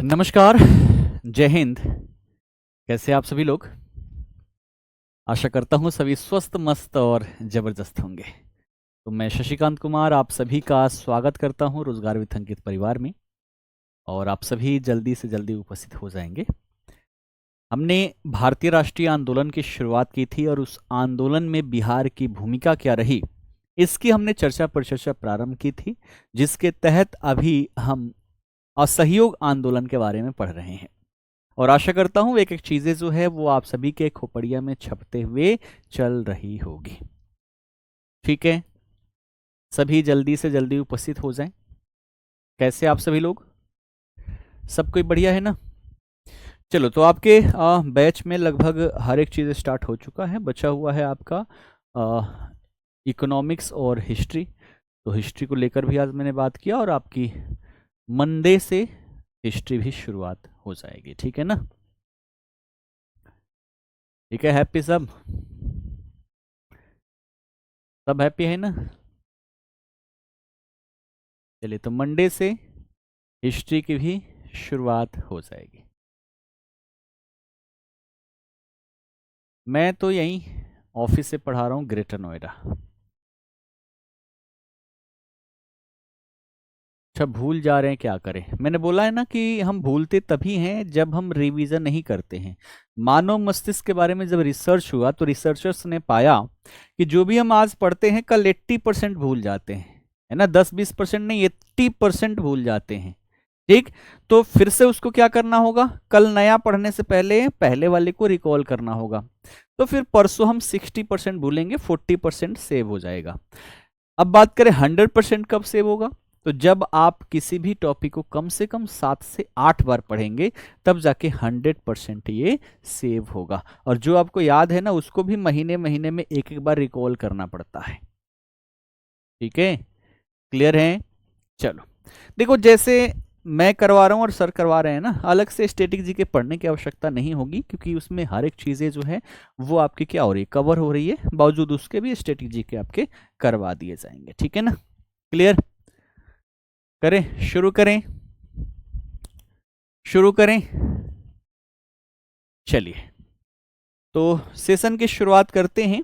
नमस्कार, जय हिंद। कैसे आप सभी लोग? आशा करता हूँ सभी स्वस्थ, मस्त और जबरदस्त होंगे। तो मैं शशिकांत कुमार आप सभी का स्वागत करता हूँ रोजगार विथ अंकित परिवार में, और आप सभी जल्दी से जल्दी उपस्थित हो जाएंगे। हमने भारतीय राष्ट्रीय आंदोलन की शुरुआत की थी और उस आंदोलन में बिहार की भूमिका क्या रही, इसकी हमने चर्चा परिचर्चा प्रारंभ की थी, जिसके तहत अभी हम असहयोग आंदोलन के बारे में पढ़ रहे हैं। और आशा करता हूं एक एक चीजें जो है वो आप सभी के खोपड़िया में छपते हुए चल रही होगी। ठीक है, सभी जल्दी से जल्दी उपस्थित हो जाएं। कैसे आप सभी लोग? सब कोई बढ़िया है ना? चलो, तो आपके बैच में लगभग हर एक चीज़ स्टार्ट हो चुका है। बचा हुआ है आपका इकोनॉमिक्स और हिस्ट्री। तो हिस्ट्री को लेकर भी आज मैंने बात किया, और आपकी मंडे से हिस्ट्री भी शुरुआत हो जाएगी। ठीक है ना? ठीक है, हैप्पी सब हैप्पी है ना? चलिए, तो मंडे से हिस्ट्री की भी शुरुआत हो जाएगी। मैं तो यहीं ऑफिस से पढ़ा रहा हूँ, ग्रेटर नोएडा। अच्छा, भूल जा रहे हैं, क्या करें? मैंने बोला है ना कि हम भूलते तभी हैं जब हम रिवीजन नहीं करते हैं। मानव मस्तिष्क के बारे में जब रिसर्च हुआ तो रिसर्चर्स ने पाया कि जो भी हम आज पढ़ते हैं कल 80% भूल जाते हैं, है ना? 10-20% नहीं, 80% भूल जाते हैं। ठीक, तो फिर से उसको क्या करना होगा? कल नया पढ़ने से पहले पहले वाले को रिकॉल करना होगा। तो फिर परसों हम 60% भूलेंगे, 40% सेव हो जाएगा। अब बात करें 100% कब सेव होगा, तो जब आप किसी भी टॉपिक को कम से कम 7 से 8 बार पढ़ेंगे, तब जाके 100% ये सेव होगा। और जो आपको याद है ना, उसको भी महीने महीने में एक एक बार रिकॉल करना पड़ता है। ठीक है, क्लियर है? चलो देखो, जैसे मैं करवा रहा हूं और सर करवा रहे हैं ना, अलग से स्टैटिक जी के पढ़ने की आवश्यकता नहीं होगी, क्योंकि उसमें हर एक चीजें जो है वो आपकी क्या हो रही है, कवर हो रही है। बावजूद उसके भी स्टैटिक जी के आपके करवा दिए जाएंगे। ठीक है ना? क्लियर? करें, शुरू करें? शुरू करें? चलिए, तो सेशन की शुरुआत करते हैं।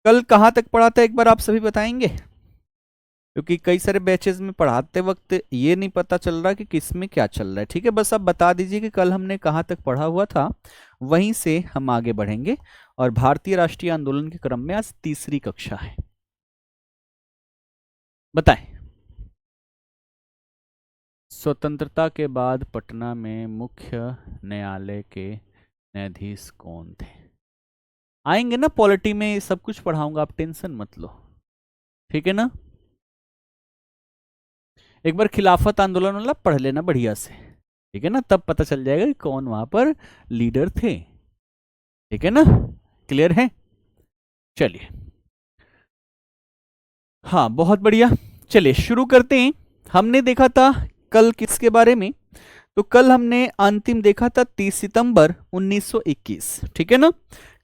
कल कहां तक पढ़ा था एक बार आप सभी बताएंगे? क्योंकि कई सारे बैचेस में पढ़ाते वक्त ये नहीं पता चल रहा कि किस में क्या चल रहा है। ठीक है, बस आप बता दीजिए कि कल हमने कहां तक पढ़ा हुआ था, वहीं से हम आगे बढ़ेंगे। और भारतीय राष्ट्रीय आंदोलन के क्रम में आज तीसरी कक्षा है। बताएं। स्वतंत्रता के बाद पटना में मुख्य न्यायालय के न्यायाधीश कौन थे? आएंगे ना, पॉलिटी में सब कुछ पढ़ाऊंगा, आप टेंशन मत लो। ठीक है ना? एक बार खिलाफत आंदोलन वाला पढ़ लेना बढ़िया से। ठीक है ना? तब पता चल जाएगा कि कौन वहां पर लीडर थे। ठीक है ना? क्लियर है? चलिए, हाँ, बहुत बढ़िया। चलिए शुरू करते हैं। हमने देखा था कल किसके बारे में? तो कल हमने अंतिम देखा था 30 सितंबर 1921। ठीक है ना?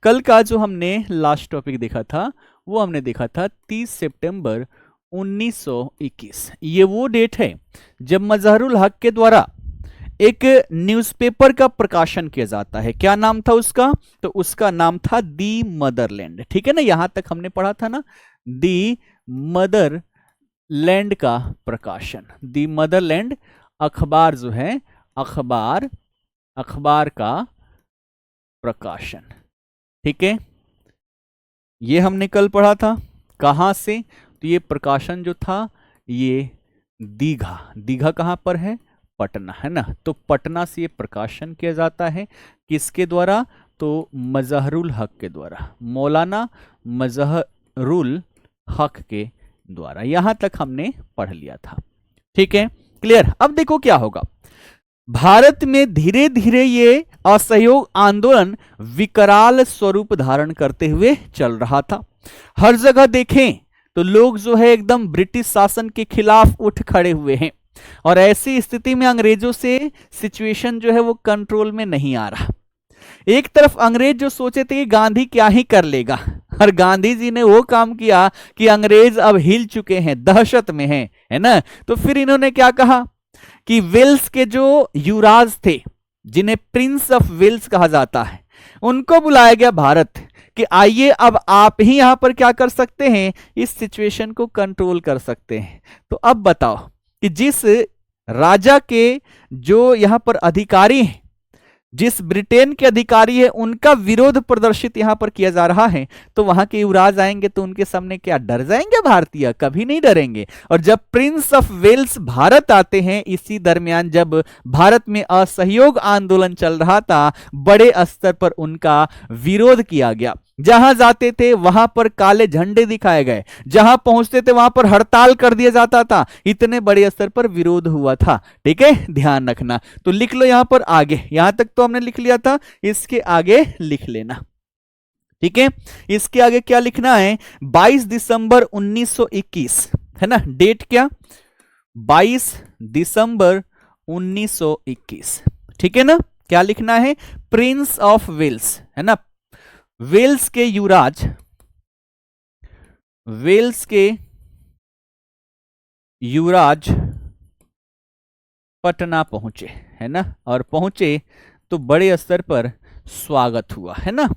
कल का जो हमने लास्ट टॉपिक देखा था वो हमने देखा था 30 सितंबर 1921। ये वो डेट है जब मजहरुल हक के द्वारा एक न्यूज़पेपर का प्रकाशन किया जाता है। क्या नाम था उसका? तो उसका नाम था दी मदरलैंड। ठीक है ना? यहां तक हमने पढ़ा था ना, दी मदरलैंड का प्रकाशन। दी मदरलैंड अखबार जो है, अखबार का प्रकाशन। ठीक है, ये हमने कल पढ़ा था। कहां से? तो ये प्रकाशन जो था ये दीघा कहां पर है? पटना, है ना? तो पटना से ये प्रकाशन किया जाता है। किसके द्वारा? तो मजहरुल हक के द्वारा, मौलाना मजहरुल हक के द्वारा। यहां तक हमने पढ़ लिया था। ठीक है, क्लियर? अब देखो क्या होगा। भारत में धीरे धीरे ये असहयोग आंदोलन विकराल स्वरूप धारण करते हुए चल रहा था। हर जगह देखें तो लोग जो है एकदम ब्रिटिश शासन के खिलाफ उठ खड़े हुए हैं, और ऐसी स्थिति में अंग्रेजों से सिचुएशन जो है वो कंट्रोल में नहीं आ रहा। एक तरफ अंग्रेज जो सोचे थे कि गांधी क्या ही कर लेगा, और गांधी जी ने वो काम किया कि अंग्रेज अब हिल चुके हैं, दहशत में हैं, है ना? तो फिर इन्होंने क्या कहा कि वेल्स के जो युवराज थे, जिन्हें प्रिंस ऑफ वेल्स कहा जाता है, उनको बुलाया गया भारत कि आइए अब आप ही यहां पर क्या कर सकते हैं, इस सिचुएशन को कंट्रोल कर सकते हैं। तो अब बताओ कि जिस राजा के जो यहां पर अधिकारी हैं, जिस ब्रिटेन के अधिकारी है, उनका विरोध प्रदर्शित यहां पर किया जा रहा है, तो वहां के युवराज आएंगे तो उनके सामने क्या डर जाएंगे भारतीय? कभी नहीं डरेंगे। और जब प्रिंस ऑफ वेल्स भारत आते हैं, इसी दरमियान जब भारत में असहयोग आंदोलन चल रहा था, बड़े स्तर पर उनका विरोध किया गया। जहां जाते थे वहां पर काले झंडे दिखाए गए, जहां पहुंचते थे वहां पर हड़ताल कर दिया जाता था। इतने बड़े स्तर पर विरोध हुआ था। ठीक है, ध्यान रखना। तो लिख लो यहां पर आगे, यहां तक तो हमने लिख लिया था, इसके आगे लिख लेना। ठीक है, इसके आगे क्या लिखना है? 22 दिसंबर 1921, है ना, डेट क्या? 22 दिसंबर 1921। ठीक है ना, क्या लिखना है? प्रिंस ऑफ वेल्स, है ना, वेल्स के युवराज, वेल्स के युवराज पटना पहुंचे, है ना, और पहुंचे तो बड़े स्तर पर स्वागत हुआ, है ना,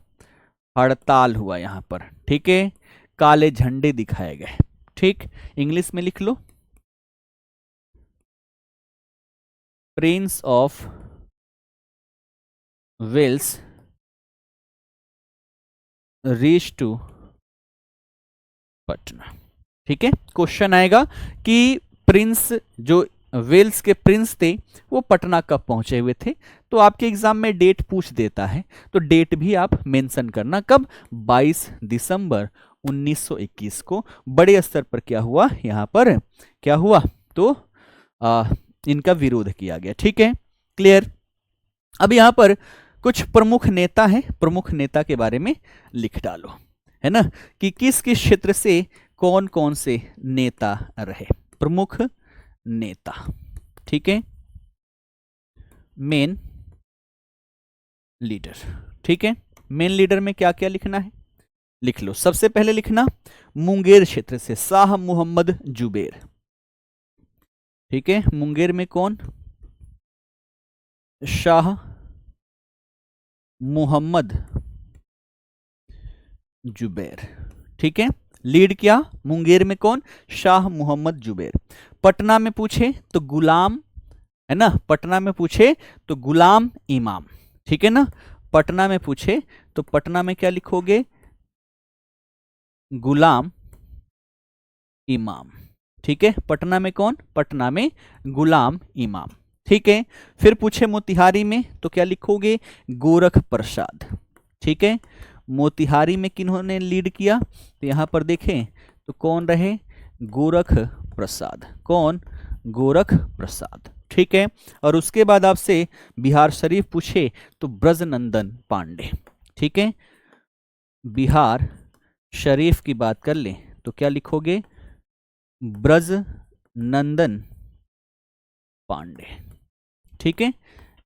हड़ताल हुआ यहां पर। ठीक है, काले झंडे दिखाए गए। ठीक, इंग्लिश में लिख लो, prince of Wales reach to Patna. ठीक है, क्वेश्चन आएगा कि प्रिंस, जो वेल्स के प्रिंस थे, वो पटना कब पहुंचे हुए थे? तो आपके एग्जाम में डेट पूछ देता है, तो डेट भी आप मेंशन करना, कब? 22 दिसंबर 1921 को बड़े स्तर पर क्या हुआ, यहां पर क्या हुआ, तो इनका विरोध किया गया। ठीक है, क्लियर। अब यहां पर कुछ प्रमुख नेता हैं, प्रमुख नेता के बारे में लिख डालो, है ना, कि किस किस क्षेत्र से कौन कौन से नेता रहे, प्रमुख नेता। ठीक है, मेन लीडर। ठीक है, मेन लीडर में क्या क्या लिखना है, लिख लो। सबसे पहले लिखना मुंगेर क्षेत्र से शाह मोहम्मद जुबैर। ठीक है, मुंगेर में कौन? शाह मोहम्मद जुबैर। ठीक है, लीड किया मुंगेर में कौन? शाह मोहम्मद जुबैर। पटना में पूछे तो गुलाम, है ना, पटना में पूछे तो गुलाम इमाम। ठीक है ना, पटना में पूछे तो पटना में क्या लिखोगे? गुलाम इमाम। ठीक है, पटना में कौन? पटना में गुलाम इमाम। ठीक है, फिर पूछे मोतिहारी में तो क्या लिखोगे? गोरख प्रसाद। ठीक है, मोतिहारी में किन्होंने लीड किया? तो यहां पर देखें तो कौन रहे? गोरख प्रसाद। कौन? गोरख प्रसाद। ठीक है, और उसके बाद आपसे बिहार शरीफ पूछे तो ब्रजनंदन पांडे। ठीक है, बिहार शरीफ की बात कर ले तो क्या लिखोगे? ब्रजनंदन पांडे। ठीक है,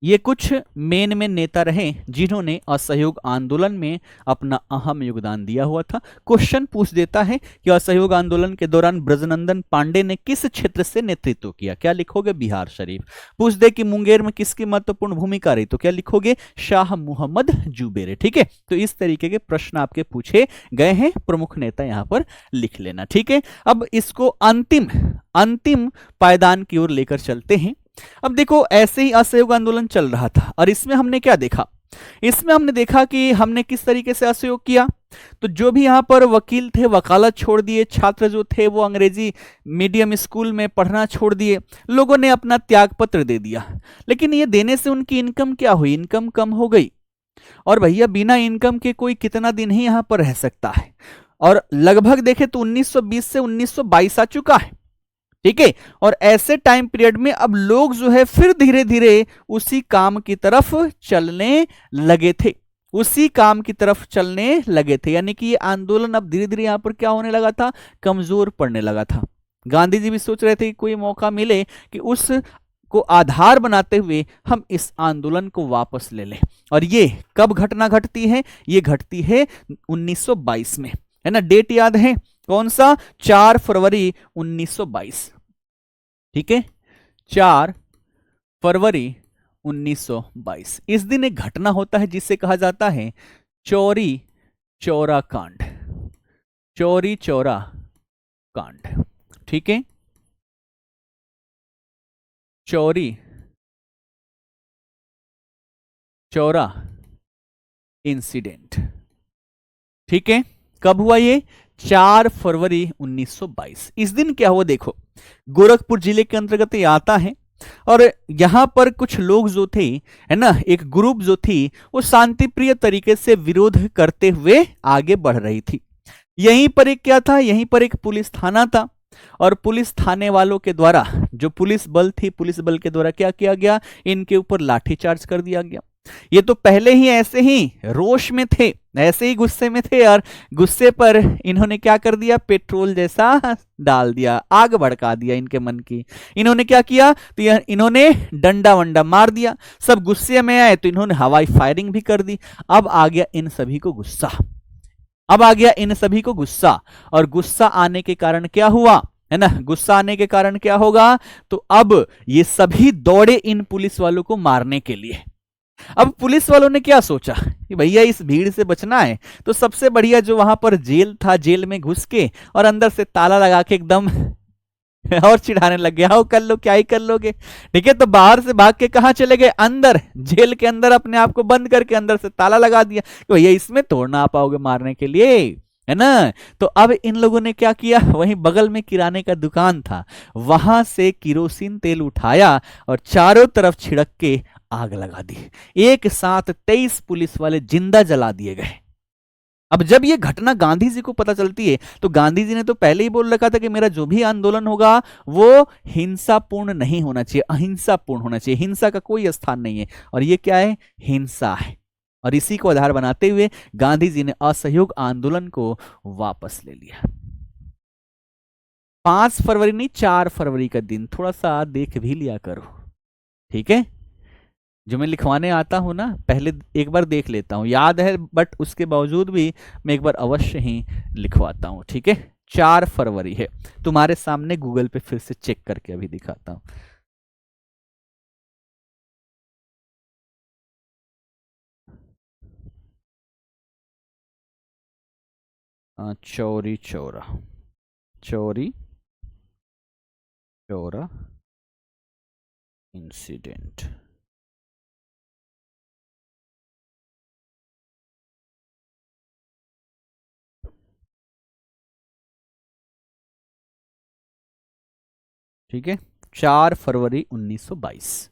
ये कुछ मेन में नेता रहे जिन्होंने असहयोग आंदोलन में अपना अहम योगदान दिया हुआ था। क्वेश्चन पूछ देता है कि असहयोग आंदोलन के दौरान ब्रजनंदन पांडे ने किस क्षेत्र से नेतृत्व किया? क्या लिखोगे? बिहार शरीफ। पूछ दे कि मुंगेर में किसकी महत्वपूर्ण भूमिका रही तो क्या लिखोगे? शाह मोहम्मद जुबैर। ठीक है, तो इस तरीके के प्रश्न आपके पूछे गए हैं, प्रमुख नेता यहां पर लिख लेना। ठीक है, अब इसको अंतिम पायदान की ओर लेकर चलते हैं। अब देखो, ऐसे ही असहयोग आंदोलन चल रहा था और इसमें हमने क्या देखा? इसमें हमने देखा कि हमने किस तरीके से असहयोग किया। तो जो भी यहाँ पर वकील थे वकालत छोड़ दिए, छात्र जो थे वो अंग्रेजी मीडियम स्कूल में पढ़ना छोड़ दिए, लोगों ने अपना त्याग पत्र दे दिया। लेकिन ये देने से उनकी इनकम क्या हुई? इनकम कम हो गई। और भैया बिना इनकम के कोई कितना दिन ही यहाँ पर रह सकता है? और लगभग देखे तो 1920 से 1922 आ चुका है। ठीक है, और ऐसे टाइम पीरियड में अब लोग जो है फिर धीरे धीरे उसी काम की तरफ चलने लगे थे, उसी काम की तरफ चलने लगे थे। यानी कि ये आंदोलन अब धीरे धीरे यहां पर क्या होने लगा था? कमजोर पड़ने लगा था। गांधी जी भी सोच रहे थे कि कोई मौका मिले कि उस को आधार बनाते हुए हम इस आंदोलन को वापस ले लें। और ये कब घटना घटती है? ये घटती है 1922 में, है ना। डेट याद है कौन सा? 4 फरवरी 1922। ठीक है, 4 फरवरी 1922। इस दिन एक घटना होता है जिसे कहा जाता है चौरी चौरा कांड। चौरी चौरा कांड, ठीक है। चौरी चौरा इंसिडेंट, ठीक है। कब हुआ ये? 4 फरवरी 1922। इस दिन क्या हुआ देखो, गोरखपुर जिले के अंतर्गत ये आता है और यहां पर कुछ लोग जो थे, है ना, एक ग्रुप जो थी वो शांति प्रिय तरीके से विरोध करते हुए आगे बढ़ रही थी। यहीं पर एक क्या था, यहीं पर एक पुलिस थाना था और पुलिस थाने वालों के द्वारा, जो पुलिस बल थी, पुलिस बल के द्वारा क्या किया गया, इनके ऊपर लाठीचार्ज कर दिया गया। ये तो पहले ही ऐसे ही रोष में थे, ऐसे ही गुस्से में थे और गुस्से पर इन्होंने क्या कर दिया, पेट्रोल जैसा डाल दिया, आग भड़का दिया इनके मन की। इन्होंने क्या किया, तो इन्होंने डंडा वंडा मार दिया। सब गुस्से में आए तो इन्होंने हवाई फायरिंग भी कर दी। अब आ गया इन सभी को गुस्सा, अब आ गया इन सभी को गुस्सा, और गुस्सा आने के कारण क्या हुआ, है ना, गुस्सा आने के कारण क्या होगा, तो अब ये सभी दौड़े इन पुलिस वालों को मारने के लिए। अब पुलिस वालों ने क्या सोचा कि भैया इस भीड़ से बचना है, तो सबसे बढ़िया जो वहां पर जेल था, जेल में घुस के और अंदर से ताला लगा के एकदम और चिढ़ाने लग गया, आओ कर लो, क्या ही कर लोगे, ठीक है। तो बाहर से भाग के कहां चले गए, अंदर, जेल के अंदर अपने आप को बंद करके अंदर से ताला लगा दिया कि भैया इसमें तोड़ना आ पाओगे मारने के लिए, है ना। तो अब इन लोगों ने क्या किया, वहीं बगल में किराने का दुकान था, वहां से किरोसिन तेल उठाया और चारों तरफ छिड़क के आग लगा दी। एक साथ 23 पुलिस वाले जिंदा जला दिए गए। अब जब ये घटना गांधी जी को पता चलती है तो गांधी जी ने तो पहले ही बोल रखा था कि मेरा जो भी आंदोलन होगा वो हिंसापूर्ण नहीं होना चाहिए, अहिंसापूर्ण होना चाहिए, हिंसा का कोई स्थान नहीं है। और ये क्या है, हिंसा है। और इसी को आधार बनाते हुए गांधी जी ने असहयोग आंदोलन को वापस ले लिया। 5 फरवरी नहीं, 4 फरवरी का दिन थोड़ा सा देख भी लिया करो, ठीक है। जो मैं लिखवाने आता हूं ना, पहले एक बार देख लेता हूं, याद है बट उसके बावजूद भी मैं एक बार अवश्य ही लिखवाता हूं, ठीक है। 4 फरवरी है, तुम्हारे सामने गूगल पे फिर से चेक करके अभी दिखाता हूं। चौरी चौरा, चौरी चौरा इंसिडेंट, ठीक है। 4 फरवरी 1922,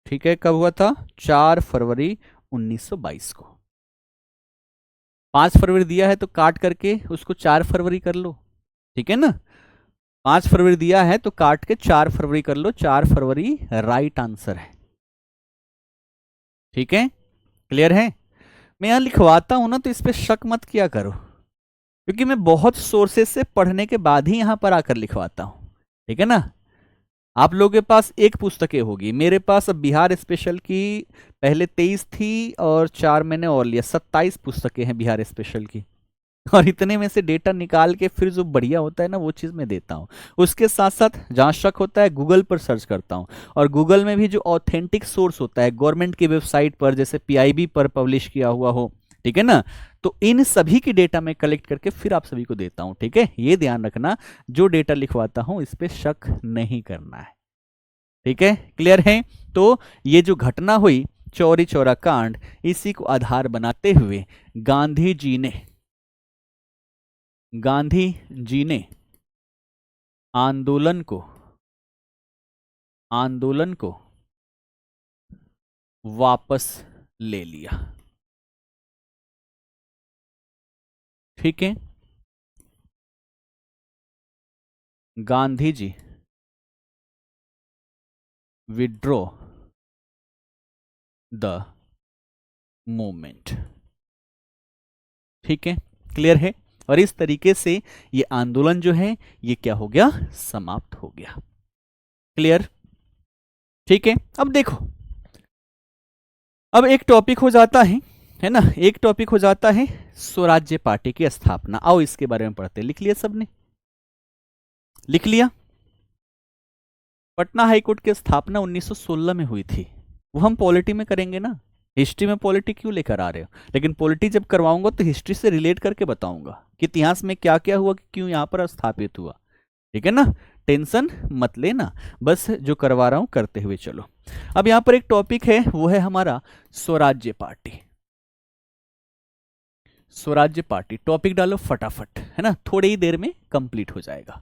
ठीक है। कब हुआ था, 4 फरवरी 1922 को। 5 फरवरी दिया है तो काट करके उसको 4 फरवरी कर लो, ठीक है ना। 5 फरवरी दिया है तो काट के 4 फरवरी कर लो, 4 फरवरी राइट आंसर है, ठीक है। क्लियर है। मैं यहां लिखवाता हूं ना तो इस पे शक मत किया करो, क्योंकि मैं बहुत सोर्सेस से पढ़ने के बाद ही यहां पर आकर लिखवाता हूं, ठीक है ना। आप लोगों के पास एक पुस्तकें होगी, मेरे पास अब बिहार स्पेशल की पहले 23 थी और 4 मैंने और लिया, 27 पुस्तकें हैं बिहार स्पेशल की। और इतने में से डेटा निकाल के फिर जो बढ़िया होता है ना वो चीज़ मैं देता हूँ। उसके साथ साथ जहाँ शक होता है गूगल पर सर्च करता हूँ, और गूगल में भी जो ऑथेंटिक सोर्स होता है गवर्नमेंट की वेबसाइट पर, जैसे पीआईबी पर पब्लिश किया हुआ हो, ठीक है ना, तो इन सभी की डेटा मैं कलेक्ट करके फिर आप सभी को देता हूँ, ठीक है। ये ध्यान रखना, जो डेटा लिखवाता हूँ इस पर शक नहीं करना है, ठीक है। क्लियर है। तो ये जो घटना हुई चौरी चौरा कांड, इसी को आधार बनाते हुए गांधी जी ने आंदोलन को वापस ले लिया, ठीक है। Gandhi ji withdraw the movement, ठीक है। क्लियर है। और इस तरीके से ये आंदोलन जो है ये क्या हो गया, समाप्त हो गया। क्लियर, ठीक है। अब देखो, अब एक टॉपिक हो जाता है ना, एक टॉपिक हो जाता है स्वराज्य पार्टी की स्थापना। आओ इसके बारे में पढ़ते हैं। लिख लिया सबने, लिख लिया। पटना हाईकोर्ट की स्थापना 1916 में हुई थी। वो हम पॉलिटी में करेंगे ना, हिस्ट्री में पॉलिटी क्यों लेकर आ रहे हो? लेकिन पॉलिटी जब करवाऊंगा तो हिस्ट्री से रिलेट करके बताऊंगा कि इतिहास में क्या क्या हुआ, कि क्यों यहां पर स्थापित हुआ। ठीक है ना, टेंशन मत लेना, बस जो करवा रहा हूं करते हुए चलो। अब यहां पर एक टॉपिक है, वो है हमारा स्वराज्य पार्टी। स्वराज्य पार्टी टॉपिक डालो फटाफट, है ना, थोड़ी ही देर में कंप्लीट हो जाएगा।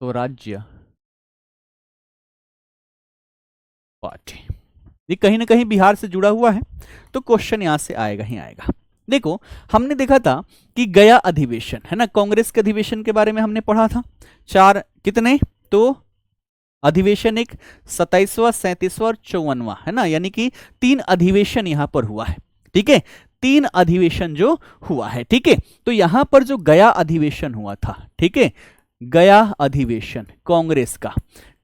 स्वराज्य पार्टी ये कहीं ना कहीं बिहार से जुड़ा हुआ है, तो क्वेश्चन यहां से आएगा ही आएगा। देखो, हमने देखा था कि गया अधिवेशन, है ना, कांग्रेस के अधिवेशन के बारे में हमने पढ़ा था। चार कितने तो अधिवेशन, एक 27वां, 37वां और 54वां, है ना, यानी कि 3 अधिवेशन यहां पर हुआ है। ठीक है, 3 अधिवेशन जो हुआ है। ठीक है, तो यहां पर जो गया अधिवेशन हुआ था, ठीक है, गया अधिवेशन कांग्रेस का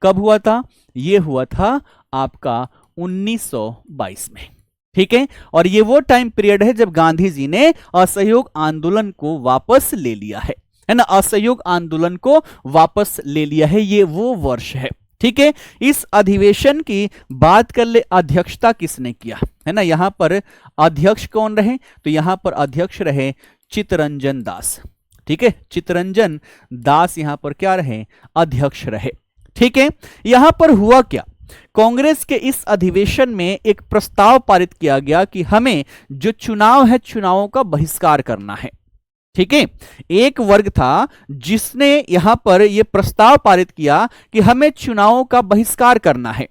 कब हुआ था? ये हुआ था आपका 1922 में। ठीक है, और ये वो टाइम पीरियड है जब गांधी जी ने असहयोग आंदोलन को वापस ले लिया है ना, असहयोग आंदोलन को वापस ले लिया है, ये वो वर्ष है। ठीक है, इस अधिवेशन की बात कर ले, अध्यक्षता किसने किया, है ना, यहां पर अध्यक्ष कौन रहे? तो यहां पर अध्यक्ष रहे चित्तरंजन दास। ठीक है, चित्तरंजन दास यहां पर क्या रहे? अध्यक्ष रहे। ठीक है, यहां पर हुआ क्या? कांग्रेस के इस अधिवेशन में एक प्रस्ताव पारित किया गया कि हमें जो चुनाव है, चुनावों का बहिष्कार करना है। ठीक है, एक वर्ग था जिसने यहां पर यह प्रस्ताव पारित किया कि हमें चुनावों का बहिष्कार करना है।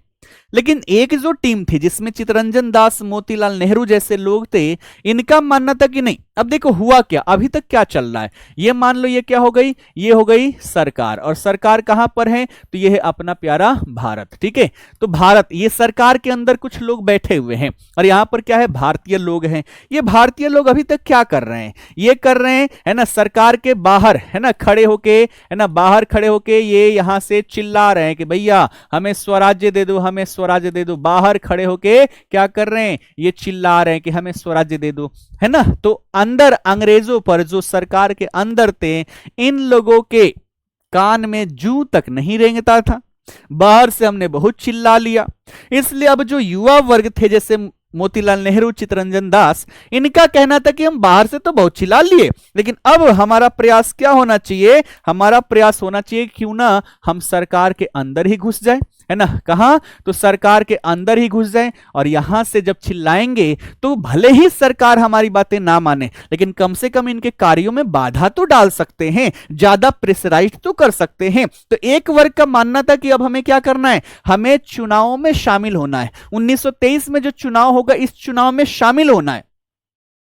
लेकिन एक जो टीम थी जिसमें चित्तरंजन दास, मोतीलाल नेहरू जैसे लोग थे, इनका मानना था कि नहीं। अब देखो हुआ क्या, अभी तक क्या चल रहा है, ये मान लो ये क्या हो गई, ये हो गई सरकार। और सरकार कहां पर है? तो ये है अपना प्यारा भारत। ठीक है, तो भारत, ये सरकार के अंदर कुछ लोग बैठे हुए हैं और यहां पर क्या है? भारतीय लोग हैं। ये भारतीय लोग अभी तक क्या कर रहे हैं? ये कर रहे हैं, है ना, सरकार के बाहर, है ना, खड़े होके, है ना, बाहर खड़े होके ये यहां से चिल्ला रहे हैं कि भैया हमें स्वराज्य दे दो, हमें स्वराज्य दे दो। बाहर खड़े होके क्या कर रहे हैं? ये चिल्ला रहे हैं कि हमें स्वराज्य दे दो, है ना। तो अंदर अंग्रेजों पर, जो सरकार के अंदर थे, इन लोगों के कान में जू तक नहीं रेंगता था। बाहर से हमने बहुत चिल्ला लिया, इसलिए अब जो युवा वर्ग थे, जैसे मोतीलाल नेहरू, चित्तरंजन दास, इनका कहना था कि हम बाहर से तो बहुत चिल्ला लिए, लेकिन अब हमारा प्रयास क्या होना चाहिए? हमारा प्रयास होना चाहिए क्यों ना हम सरकार के अंदर ही घुस जाए, है ना। कहां? तो सरकार के अंदर ही घुस जाए, और यहां से जब चिल्लाएंगे तो भले ही सरकार हमारी बातें ना माने, लेकिन कम से कम इनके कार्यों में बाधा तो डाल सकते हैं, ज्यादा प्रेशराइज तो कर सकते हैं। तो एक वर्ग का मानना था कि अब हमें क्या करना है? हमें चुनावों में शामिल होना है। 1923 में जो चुनाव होगा, इस चुनाव में शामिल होना है।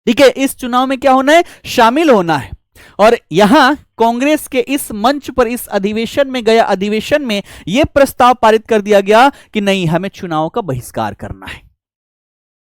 ठीक है, इस चुनाव में क्या होना है? शामिल होना है। और यहां कांग्रेस के इस मंच पर, इस अधिवेशन में, गया अधिवेशन में, यह प्रस्ताव पारित कर दिया गया कि नहीं, हमें चुनाव का बहिष्कार करना है।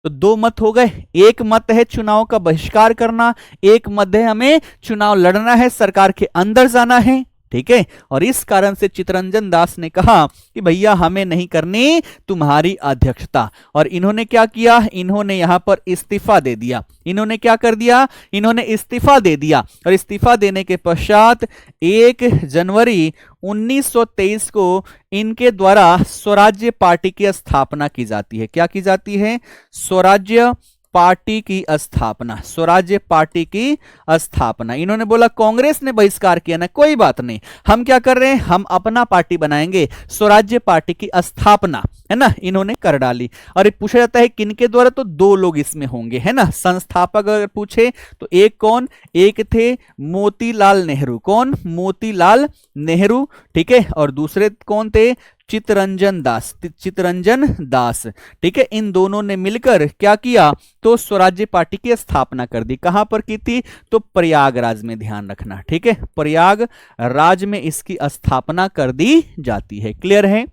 तो 2 मत हो गए, एक मत है चुनाव का बहिष्कार करना, एक मत है हमें चुनाव लड़ना है, सरकार के अंदर जाना है। ठीक है, और इस कारण से चित्तरंजन दास ने कहा कि भैया हमें नहीं करनी तुम्हारी अध्यक्षता, और इन्होंने क्या किया? इन्होंने यहां पर इस्तीफा दे दिया। इन्होंने क्या कर दिया? इन्होंने इस्तीफा दे दिया, और इस्तीफा देने के पश्चात 1 जनवरी 1923 को इनके द्वारा स्वराज्य पार्टी की स्थापना की जाती है। क्या की जाती है? स्वराज्य पार्टी की स्थापना, स्वराज्य पार्टी की स्थापना। इन्होंने बोला कांग्रेस ने बहिष्कार किया ना, कोई बात नहीं, हम क्या कर रहे हैं? हम अपना पार्टी बनाएंगे, स्वराज्य पार्टी की स्थापना, है ना, इन्होंने कर डाली। और पूछा जाता है किनके द्वारा? तो 2 लोग इसमें होंगे, है ना, संस्थापक अगर पूछे तो एक कौन? एक थे मोतीलाल नेहरू। कौन? मोतीलाल नेहरू। ठीक है, और दूसरे कौन थे? चित्तरंजन दास, चित्तरंजन दास। ठीक है, इन दोनों ने मिलकर क्या किया? तो स्वराज्य पार्टी की स्थापना कर दी। कहां पर की थी? तो प्रयागराज में, ध्यान रखना। ठीक है, प्रयागराज में इसकी स्थापना कर दी जाती है। क्लियर है?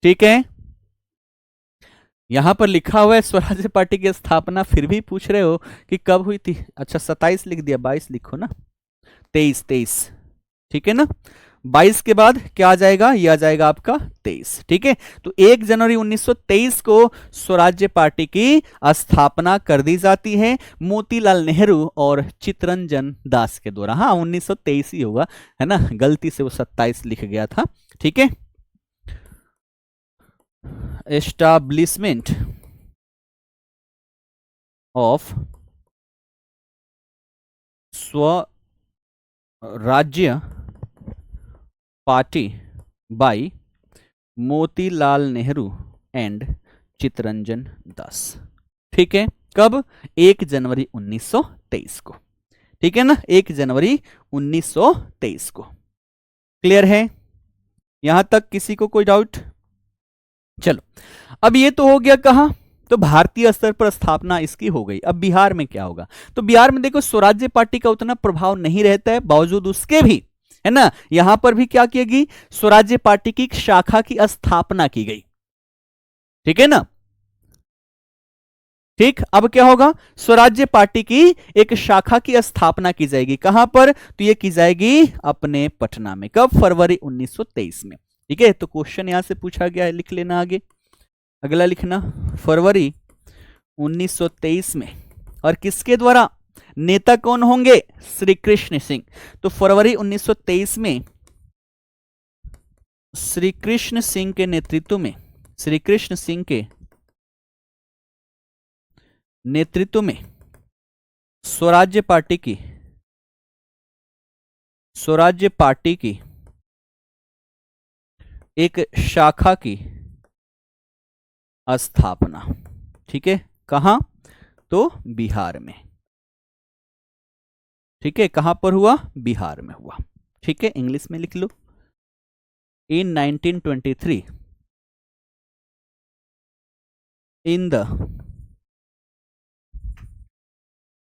ठीक है, यहां पर लिखा हुआ है स्वराज्य पार्टी की स्थापना, फिर भी पूछ रहे हो कि कब हुई थी। अच्छा 27 लिख दिया, 22 लिखो ना, 23। ठीक है ना, 22 के बाद क्या आ जाएगा, ये आ जाएगा आपका 23। ठीक है, तो 1 जनवरी 1923 को स्वराज्य पार्टी की स्थापना कर दी जाती है मोतीलाल नेहरू और चित्तरंजन दास के द्वारा। हाँ 1923 ही होगा, है ना, गलती से वो 27 लिख गया था। ठीक है, establishment of Swarajya party by Motilal Nehru and Chittaranjan Das. ठीक है, कब, 1 जनवरी 1923 को। ठीक है ना, 1 जनवरी 1923 को। क्लियर है, यहां तक किसी को कोई डाउट? चलो, अब ये तो हो गया कहां, तो भारतीय स्तर पर स्थापना इसकी हो गई। अब बिहार में क्या होगा, तो बिहार में देखो स्वराज्य पार्टी का उतना प्रभाव नहीं रहता है, बावजूद उसके भी, है ना, यहां पर भी क्या की गई, स्वराज्य पार्टी की शाखा की स्थापना की गई। ठीक है ना, ठीक, अब क्या होगा, स्वराज्य पार्टी की एक शाखा की स्थापना की जाएगी। कहां पर, तो ये की जाएगी अपने पटना में। कब, फरवरी 1923 में। ठीक है, तो क्वेश्चन यहां से पूछा गया है, लिख लेना आगे। अगला लिखना, फरवरी 1923 में, और किसके द्वारा, नेता कौन होंगे, श्री कृष्ण सिंह। तो फरवरी 1923 में श्री कृष्ण सिंह के नेतृत्व में, श्री कृष्ण सिंह के नेतृत्व में स्वराज्य पार्टी की, स्वराज्य पार्टी की एक शाखा की स्थापना। ठीक है, कहां, तो बिहार में। ठीक है, कहां पर हुआ, बिहार में हुआ। ठीक है, इंग्लिश में लिख लो, इन 1923 in the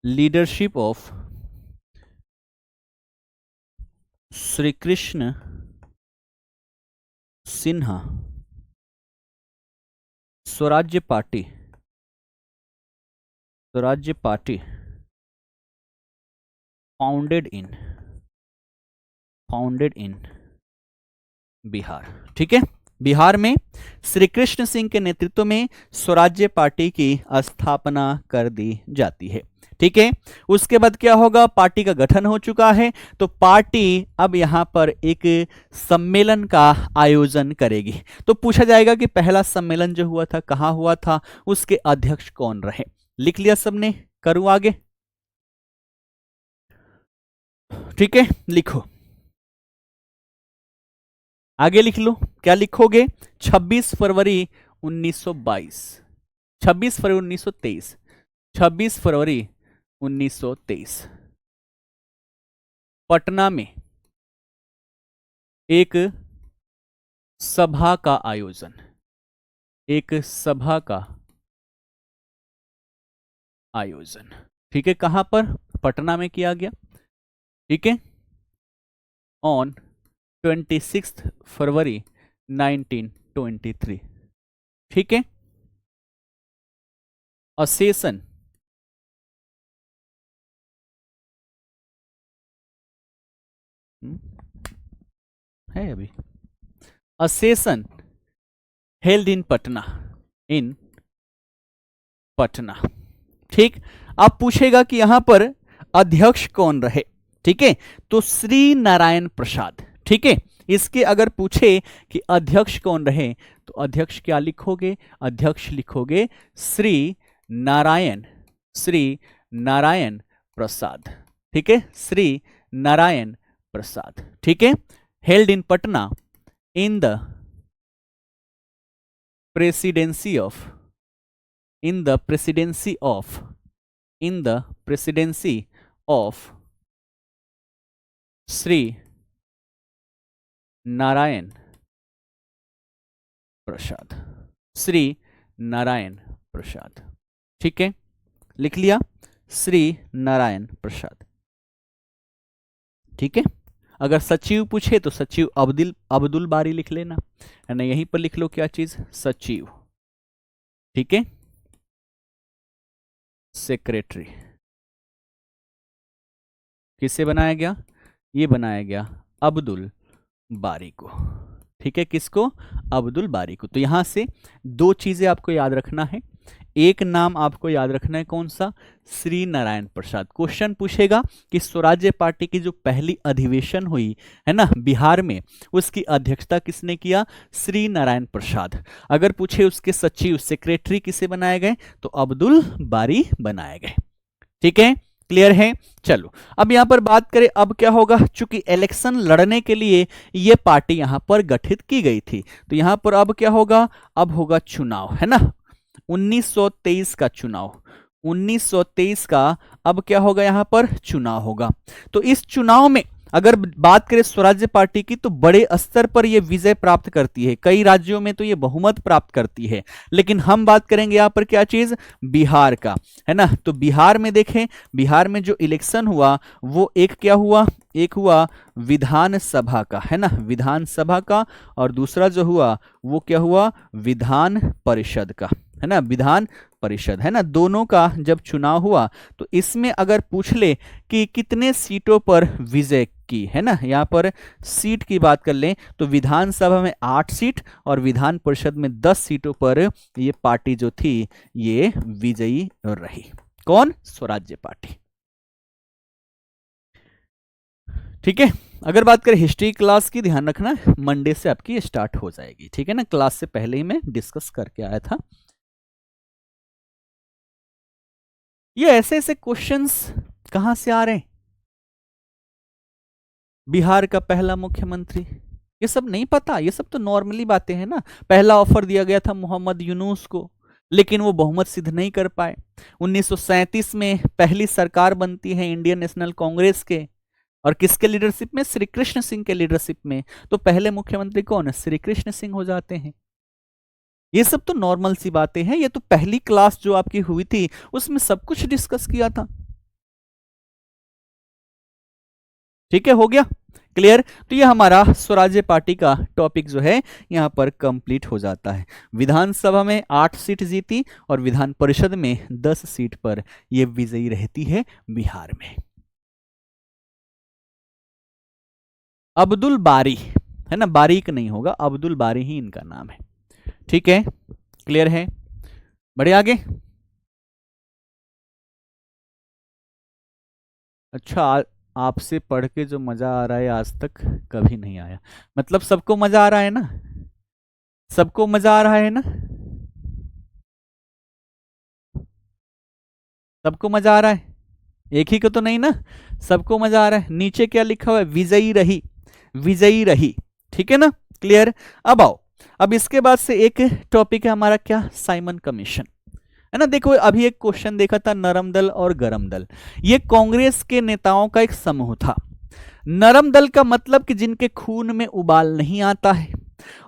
leadership of Shri Krishna Sinha स्वराज्य पार्टी फाउंडेड इन बिहार। ठीक है, बिहार में श्री कृष्ण सिंह के नेतृत्व में स्वराज्य पार्टी की स्थापना कर दी जाती है। ठीक है, उसके बाद क्या होगा, पार्टी का गठन हो चुका है, तो पार्टी अब यहां पर एक सम्मेलन का आयोजन करेगी। तो पूछा जाएगा कि पहला सम्मेलन जो हुआ था कहां हुआ था, उसके अध्यक्ष कौन रहे। लिख लिया सबने, करूं आगे? ठीक है, लिखो, आगे लिख लो, क्या लिखोगे, 26 फरवरी 1922, 26 फरवरी 1923, 26 फरवरी 1923 पटना में एक सभा का आयोजन, एक सभा का आयोजन। ठीक है, कहां पर, पटना में किया गया। ठीक है, ऑन 26 फरवरी 1923। ठीक है, अ सेशन है अभी, a session held in Patna, in Patna. ठीक, अब पूछेगा कि यहां पर अध्यक्ष कौन रहे। ठीक है, तो श्री नारायण प्रसाद। ठीक है, इसके अगर पूछे कि अध्यक्ष कौन रहे, तो अध्यक्ष क्या लिखोगे, अध्यक्ष लिखोगे श्री नारायण, श्री नारायण प्रसाद। ठीक है, श्री नारायण प्रसाद। ठीक है, held in Patna in the presidency of, in the presidency of, in the presidency of Shri Narayan Prasad, Shri Narayan Prasad. ठीक है, लिख लिया, श्री नारायण प्रसाद। ठीक है, अगर सचिव पूछे तो सचिव अब्दुल बारी लिख लेना, है ना, यहीं पर लिख लो क्या चीज, सचिव। ठीक है, सेक्रेटरी किसे बनाया गया, ये बनाया गया अब्दुल बारी को। ठीक है, किसको? अब्दुल बारी को। तो यहां से दो चीजें आपको याद रखना है। एक नाम आपको याद रखना है, कौन सा? श्री नारायण प्रसाद। क्वेश्चन पूछेगा कि स्वराज्य पार्टी की जो पहली अधिवेशन हुई है ना बिहार में, उसकी अध्यक्षता किसने किया? श्री नारायण प्रसाद। अगर पूछे उसके सचिव सेक्रेटरी किसे बनाए गए, तो अब्दुल बारी बनाए गए। ठीक है, क्लियर है? चलो अब यहां पर बात करें, अब क्या होगा? चूंकि इलेक्शन लड़ने के लिए यह पार्टी यहां पर गठित की गई थी, तो यहां पर अब क्या होगा? अब होगा चुनाव, है ना? 1923 का चुनाव, 1923 का अब क्या होगा? यहां पर चुनाव होगा। तो इस चुनाव में अगर बात करें स्वराज्य पार्टी की, तो बड़े स्तर पर यह विजय प्राप्त करती है। कई राज्यों में तो यह बहुमत प्राप्त करती है, लेकिन हम बात करेंगे यहां पर क्या चीज? बिहार का, है ना? तो बिहार में देखें, बिहार में जो इलेक्शन हुआ वो एक क्या हुआ? एक हुआ विधानसभा का, है ना? विधानसभा का। और दूसरा जो हुआ वो क्या हुआ? विधान परिषद का, है ना? विधान परिषद, है ना? दोनों का जब चुनाव हुआ, तो इसमें अगर पूछ ले कि कितने सीटों पर विजय की, है ना? यहां पर सीट की बात कर लें तो विधानसभा में 8 सीट और विधान परिषद में 10 सीटों पर ये पार्टी जो थी ये विजयी रही। कौन? स्वराज्य पार्टी। ठीक है, अगर बात करें हिस्ट्री क्लास की, ध्यान रखना मंडे से आपकी स्टार्ट हो जाएगी। ठीक है ना, क्लास से पहले ही मैं डिस्कस करके आया था। ये ऐसे ऐसे क्वेश्चंस कहां से आ रहे हैं? बिहार का पहला मुख्यमंत्री, ये सब नहीं पता? ये सब तो नॉर्मली बातें हैं ना। पहला ऑफर दिया गया था मोहम्मद यूनुस को, लेकिन वो बहुमत सिद्ध नहीं कर पाए। 1937 में पहली सरकार बनती है इंडियन नेशनल कांग्रेस के, और किसके लीडरशिप में? श्री कृष्ण सिंह के लीडरशिप में। तो पहले मुख्यमंत्री कौन है? श्री कृष्ण सिंह हो जाते हैं। ये सब तो नॉर्मल सी बातें हैं, ये तो पहली क्लास जो आपकी हुई थी उसमें सब कुछ डिस्कस किया था। ठीक है, हो गया क्लियर? तो ये हमारा स्वराज्य पार्टी का टॉपिक जो है यहां पर कंप्लीट हो जाता है। विधानसभा में 8 सीट जीती और विधान परिषद में 10 सीट पर यह विजयी रहती है बिहार में। अब्दुल बारी, है ना? बारीक नहीं होगा, अब्दुल बारी ही इनका नाम है। ठीक है, क्लियर है? बढ़े आगे। अच्छा, आपसे पढ़ के जो मजा आ रहा है आज तक कभी नहीं आया। मतलब सबको मजा आ रहा है ना? सबको मजा आ रहा है ना? सबको मजा आ रहा है? एक ही को तो नहीं ना? सबको मजा आ रहा है। नीचे क्या लिखा हुआ है? विजयी रही, विजयी रही। ठीक है ना, क्लियर? अब आओ, अब इसके बाद से एक टॉपिक है हमारा क्या? साइमन कमीशन, है ना? देखो अभी एक क्वेश्चन देखा था, नरम दल और गरम दल। ये कांग्रेस के नेताओं का एक समूह था। नरम दल का मतलब कि जिनके खून में उबाल नहीं आता है,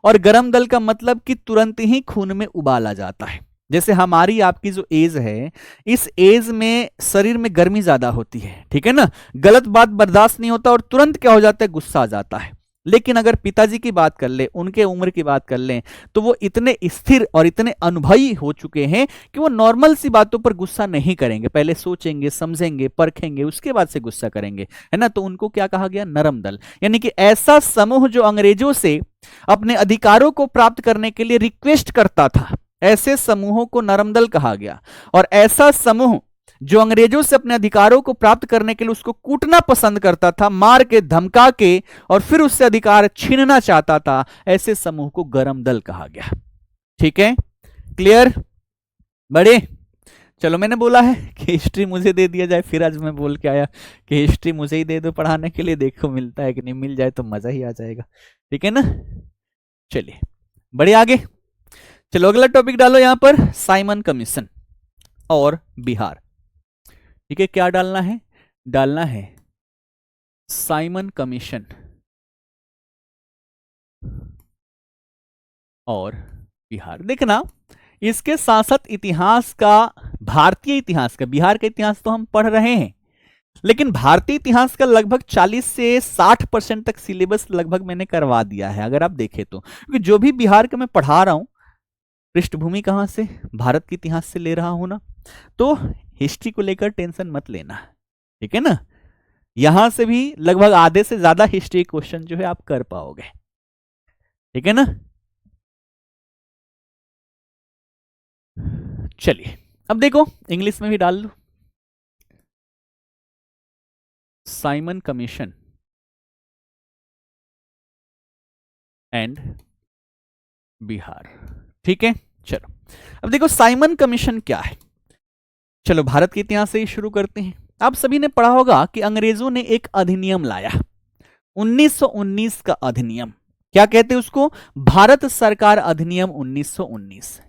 और गरम दल का मतलब कि तुरंत ही खून में उबाल आ जाता है। जैसे हमारी आपकी जो एज है, इस एज में शरीर में गर्मी ज्यादा होती है, ठीक है ना? गलत बात बर्दाश्त नहीं होता और तुरंत क्या हो जाता है? गुस्सा आ जाता है। लेकिन अगर पिताजी की बात कर ले, उनके उम्र की बात कर लें, तो वो इतने स्थिर और इतने अनुभवी हो चुके हैं कि वो नॉर्मल सी बातों पर गुस्सा नहीं करेंगे। पहले सोचेंगे, समझेंगे, परखेंगे, उसके बाद से गुस्सा करेंगे, है ना? तो उनको क्या कहा गया? नरम दल। यानी कि ऐसा समूह जो अंग्रेजों से अपने अधिकारों को प्राप्त करने के लिए रिक्वेस्ट करता था, ऐसे समूहों को नरम दल कहा गया। और ऐसा समूह जो अंग्रेजों से अपने अधिकारों को प्राप्त करने के लिए उसको कूटना पसंद करता था, मार के, धमका के, और फिर उससे अधिकार छीनना चाहता था, ऐसे समूह को गरम दल कहा गया। ठीक है, क्लियर? बड़े, चलो मैंने बोला है कि हिस्ट्री मुझे दे दिया जाए, फिर आज मैं बोल के आया कि हिस्ट्री मुझे ही दे दो पढ़ाने के लिए, देखो मिलता है कि नहीं। मिल जाए तो मजा ही आ जाएगा। ठीक है ना? चलिए बड़े आगे, चलो अगला टॉपिक डालो यहां पर, साइमन कमीशन और बिहार। ठीक है, क्या डालना है? डालना है साइमन कमीशन और बिहार। देखना, इसके साथ साथ इतिहास का, भारतीय इतिहास का, बिहार का इतिहास तो हम पढ़ रहे हैं, लेकिन भारतीय इतिहास का लगभग 40 से 60% तक सिलेबस लगभग मैंने करवा दिया है, अगर आप देखें तो। क्योंकि जो भी बिहार का मैं पढ़ा रहा हूं, पृष्ठभूमि कहां से? भारत के इतिहास से ले रहा हूं ना। तो हिस्ट्री को लेकर टेंशन मत लेना, ठीक है ना? यहां से भी लगभग आधे से ज्यादा हिस्ट्री क्वेश्चन जो है आप कर पाओगे, ठीक है ना। चलिए अब देखो इंग्लिश में भी डाल लो, साइमन कमीशन एंड बिहार, ठीक है। चलो अब देखो साइमन कमीशन क्या है। चलो भारत के इतिहास से ही शुरू करते हैं। आप सभी ने पढ़ा होगा कि अंग्रेजों ने एक अधिनियम लाया 1919 का अधिनियम, क्या कहते हैं उसको, भारत सरकार अधिनियम 1919।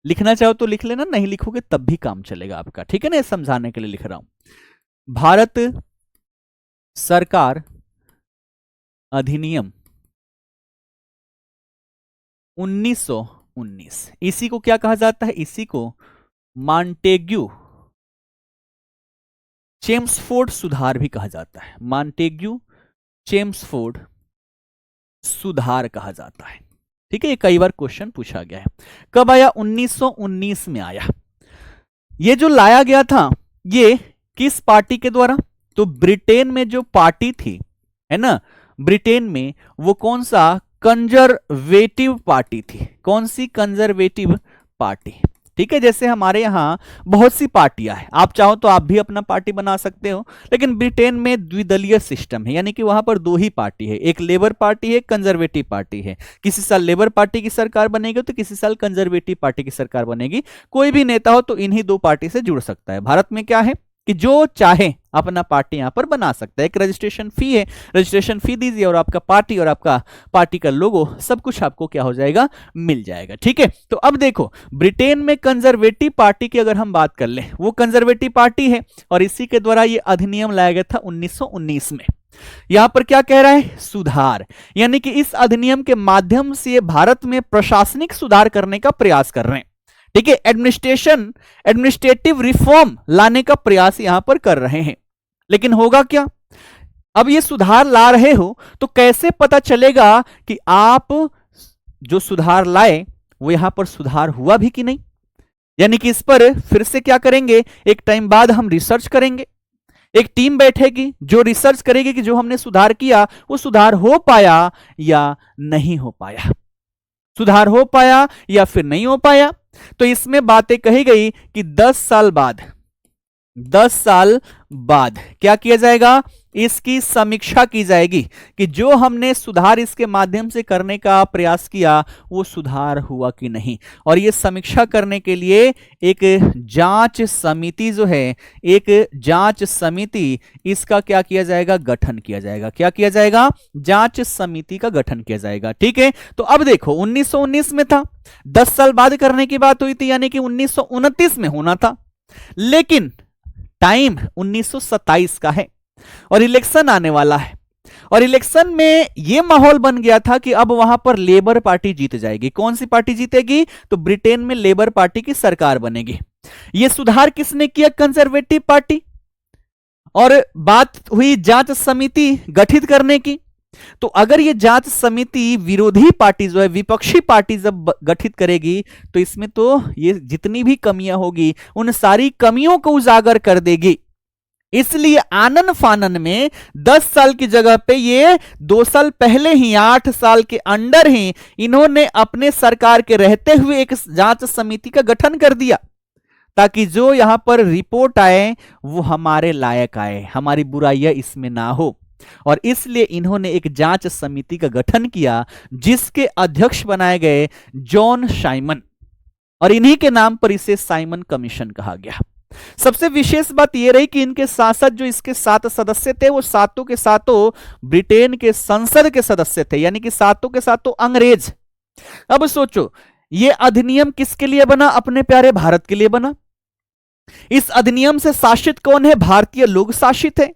लिखना चाहो तो लिख लेना, नहीं लिखोगे तब भी काम चलेगा आपका, ठीक है ना, समझाने के लिए लिख रहा हूं। भारत सरकार अधिनियम 1919, इसी को क्या कहा जाता है, इसी को मॉन्टेग्यू चेम्सफोर्ड सुधार भी कहा जाता है, मॉन्टेग्यू चेम्सफोर्ड सुधार कहा जाता है, ठीक है। ये कई बार क्वेश्चन पूछा गया है। कब आया, 1919 में आया। ये जो लाया गया था ये किस पार्टी के द्वारा, तो ब्रिटेन में जो पार्टी थी, है ना, ब्रिटेन में वो कौन सा, कंजर्वेटिव पार्टी थी। कौन सी, कंजर्वेटिव पार्टी, ठीक है। जैसे हमारे यहां बहुत सी पार्टियां हैं, आप चाहो तो आप भी अपना पार्टी बना सकते हो, लेकिन ब्रिटेन में द्विदलीय सिस्टम है, यानी कि वहां पर दो ही पार्टी है, एक लेबर पार्टी है, एक कंजर्वेटिव पार्टी है। किसी साल लेबर पार्टी की सरकार बनेगी तो किसी साल कंजर्वेटिव पार्टी की सरकार बनेगी। कोई भी नेता हो तो इन्हीं दो पार्टी से जुड़ सकता है। भारत में क्या है कि जो चाहे अपना पार्टी यहां पर बना सकता है। एक रजिस्ट्रेशन फी है, रजिस्ट्रेशन फी दीजिए और आपका पार्टी और आपका पार्टी का लोगो सब कुछ आपको क्या हो जाएगा, मिल जाएगा, ठीक है। तो अब देखो ब्रिटेन में कंजर्वेटिव पार्टी की अगर हम बात कर ले, वो कंजर्वेटिव पार्टी है और इसी के द्वारा ये अधिनियम लाया गया था 1919 में। यहां पर क्या कह रहा है, सुधार, यानी कि इस अधिनियम के माध्यम से भारत में प्रशासनिक सुधार करने का प्रयास कर रहे हैं, ठीक है। एडमिनिस्ट्रेटिव रिफॉर्म लाने का प्रयास यहां पर कर रहे हैं। लेकिन होगा क्या, अब ये सुधार ला रहे हो तो कैसे पता चलेगा कि आप जो सुधार लाए वो यहां पर सुधार हुआ भी कि नहीं। यानी कि इस पर फिर से क्या करेंगे, एक टाइम बाद हम रिसर्च करेंगे, एक टीम बैठेगी जो रिसर्च करेगी कि जो हमने सुधार किया वो सुधार हो पाया या नहीं हो पाया, सुधार हो पाया या फिर नहीं हो पाया। तो इसमें बातें कही गई कि 10 साल बाद क्या किया जाएगा, इसकी समीक्षा की जाएगी कि जो हमने सुधार इसके माध्यम से करने का प्रयास किया वो सुधार हुआ कि नहीं। और ये समीक्षा करने के लिए एक जांच समिति जो है, एक जांच समिति, इसका क्या किया जाएगा, गठन किया जाएगा। क्या किया जाएगा, जांच समिति का गठन किया जाएगा, ठीक है। तो अब देखो 1919 में था, 10 साल बाद करने की बात हुई थी, यानी कि 1929 में होना था, लेकिन टाइम 1927 का है और इलेक्शन आने वाला है। और इलेक्शन में यह माहौल बन गया था कि अब वहां पर लेबर पार्टी जीत जाएगी। कौन सी पार्टी जीतेगी, तो ब्रिटेन में लेबर पार्टी की सरकार बनेगी। यह सुधार किसने किया, कंजर्वेटिव पार्टी। और बात हुई जांच समिति गठित करने की, तो अगर ये जांच समिति विरोधी पार्टी जो है, विपक्षी पार्टी जब गठित करेगी तो इसमें तो ये जितनी भी कमियां होगी उन सारी कमियों को उजागर कर देगी। इसलिए आनन फानन में 10 साल की जगह पे ये 2 साल पहले ही, 8 साल के अंडर ही इन्होंने अपने सरकार के रहते हुए एक जांच समिति का गठन कर दिया, ताकि जो यहां पर रिपोर्ट आए वो हमारे लायक आए, हमारी बुराइयां इसमें ना हो। और इसलिए इन्होंने एक जांच समिति का गठन किया जिसके अध्यक्ष बनाए गए जॉन साइमन, और इन्हीं के नाम पर इसे साइमन कमीशन कहा गया। सबसे विशेष बात यह रही कि इनके साथ साथ जो इसके 7 सदस्य थे वो सातों के सातों ब्रिटेन के संसद के सदस्य थे, यानी कि सातों के सातों अंग्रेज। अब सोचो यह अधिनियम किसके लिए बना, अपने प्यारे भारत के लिए बना। इस अधिनियम से शासित कौन है, भारतीय लोग शासित है।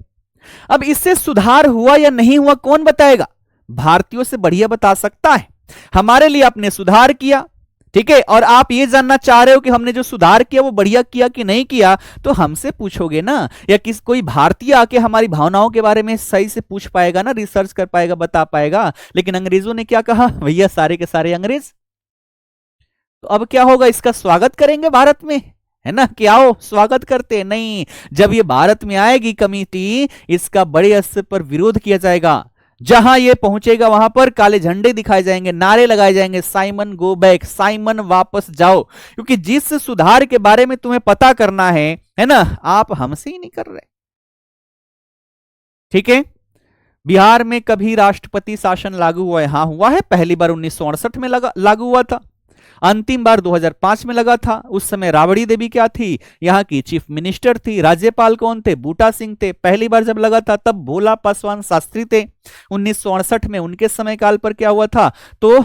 अब इससे सुधार हुआ या नहीं हुआ कौन बताएगा, भारतीयों से बढ़िया बता सकता है। हमारे लिए आपने सुधार किया, ठीक है, और आप ये जानना चाह रहे हो कि हमने जो सुधार किया वो बढ़िया किया कि नहीं किया, तो हमसे पूछोगे ना, या कोई भारतीय आके हमारी भावनाओं के बारे में सही से पूछ पाएगा ना, रिसर्च कर पाएगा, बता पाएगा। लेकिन अंग्रेजों ने क्या कहा, भैया सारे के सारे अंग्रेज। तो अब क्या होगा, इसका स्वागत करेंगे भारत में, है ना, कि आओ स्वागत करते हैं। नहीं, जब ये भारत में आएगी कमेटी, इसका बड़े स्तर पर विरोध किया जाएगा। जहां ये पहुंचेगा वहां पर काले झंडे दिखाए जाएंगे, नारे लगाए जाएंगे, साइमन गो बैक, साइमन वापस जाओ। क्योंकि जिस सुधार के बारे में तुम्हें पता करना है ना, आप हमसे ही नहीं कर रहे। ठीक है। बिहार में कभी राष्ट्रपति शासन लागू हुआ है? हाँ हुआ है, पहली बार 1968 में लागू हुआ था, अंतिम बार 2005 में लगा था। उस समय राबड़ी देवी क्या थी, यहाँ की चीफ मिनिस्टर थी। राज्यपाल कौन थे? बूटा सिंह थे। पहली बार जब लगा था तब भोला पासवान शास्त्री थे 1968 में, उनके समय काल पर क्या हुआ था, तो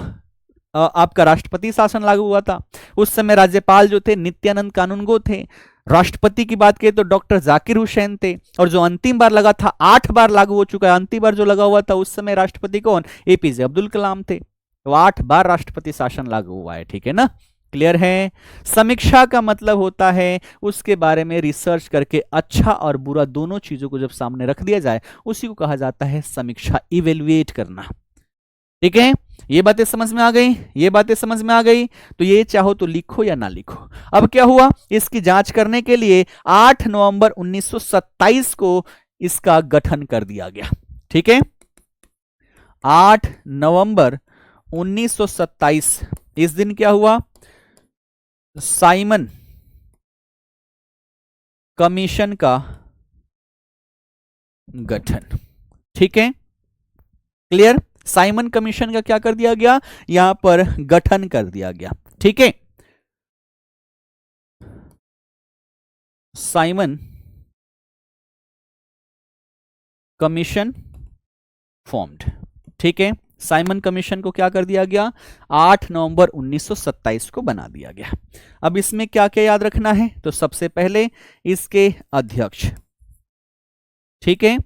आपका राष्ट्रपति शासन लागू हुआ था। उस समय राज्यपाल जो थे नित्यानंद कानूनगो थे। राष्ट्रपति की बात करें तो डॉक्टर जाकिर हुसैन थे। और जो अंतिम बार लगा था, 8 बार लागू हो चुका है, अंतिम बार जो लगा हुआ था उस समय राष्ट्रपति कौन? एपीजे अब्दुल कलाम थे। तो 8 बार राष्ट्रपति शासन लागू हुआ है। ठीक है ना, क्लियर है। समीक्षा का मतलब होता है उसके बारे में रिसर्च करके अच्छा और बुरा दोनों चीजों को जब सामने रख दिया जाए, उसी को कहा जाता है समीक्षा, इवेल्युएट करना। ठीक है, ये बातें समझ में आ गई, ये बातें समझ में आ गई। तो ये चाहो तो लिखो या ना लिखो। अब क्या हुआ, इसकी जांच करने के लिए 8 नवंबर 1927 को इसका गठन कर दिया गया। ठीक है, 8 नवंबर 1927 इस दिन क्या हुआ, साइमन कमीशन का गठन। ठीक है, क्लियर। साइमन कमीशन का क्या कर दिया गया, यहां पर गठन कर दिया गया। ठीक है, साइमन कमीशन फॉर्म्ड। ठीक है, साइमन कमीशन को क्या कर दिया गया, 8 नवंबर 1927 को बना दिया गया। अब इसमें क्या क्या याद रखना है, तो सबसे पहले इसके अध्यक्ष, ठीक है,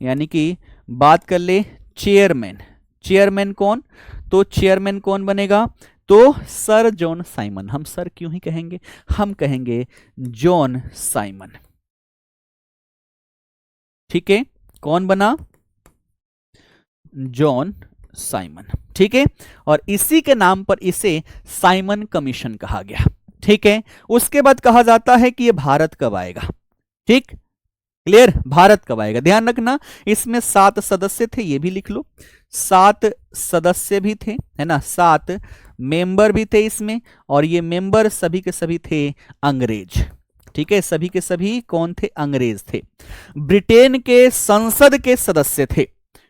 यानी कि बात कर ले चेयरमैन। चेयरमैन कौन, तो चेयरमैन कौन बनेगा, तो सर जॉन साइमन। हम सर क्यों ही कहेंगे, हम कहेंगे जॉन साइमन। ठीक है, कौन बना, जॉन साइमन। ठीक है, और इसी के नाम पर इसे साइमन कमीशन कहा गया। ठीक है, उसके बाद कहा जाता है कि यह भारत कब आएगा। ठीक, क्लियर, भारत कब आएगा। ध्यान रखना इसमें 7 सदस्य थे, ये भी लिख लो, 7 सदस्य भी थे, है ना, 7 मेंबर भी थे इसमें, और ये मेंबर सभी के सभी थे अंग्रेज। ठीक है, सभी के सभी कौन थे, अंग्रेज थे। ब्रिटेन के संसद के सदस्य थे।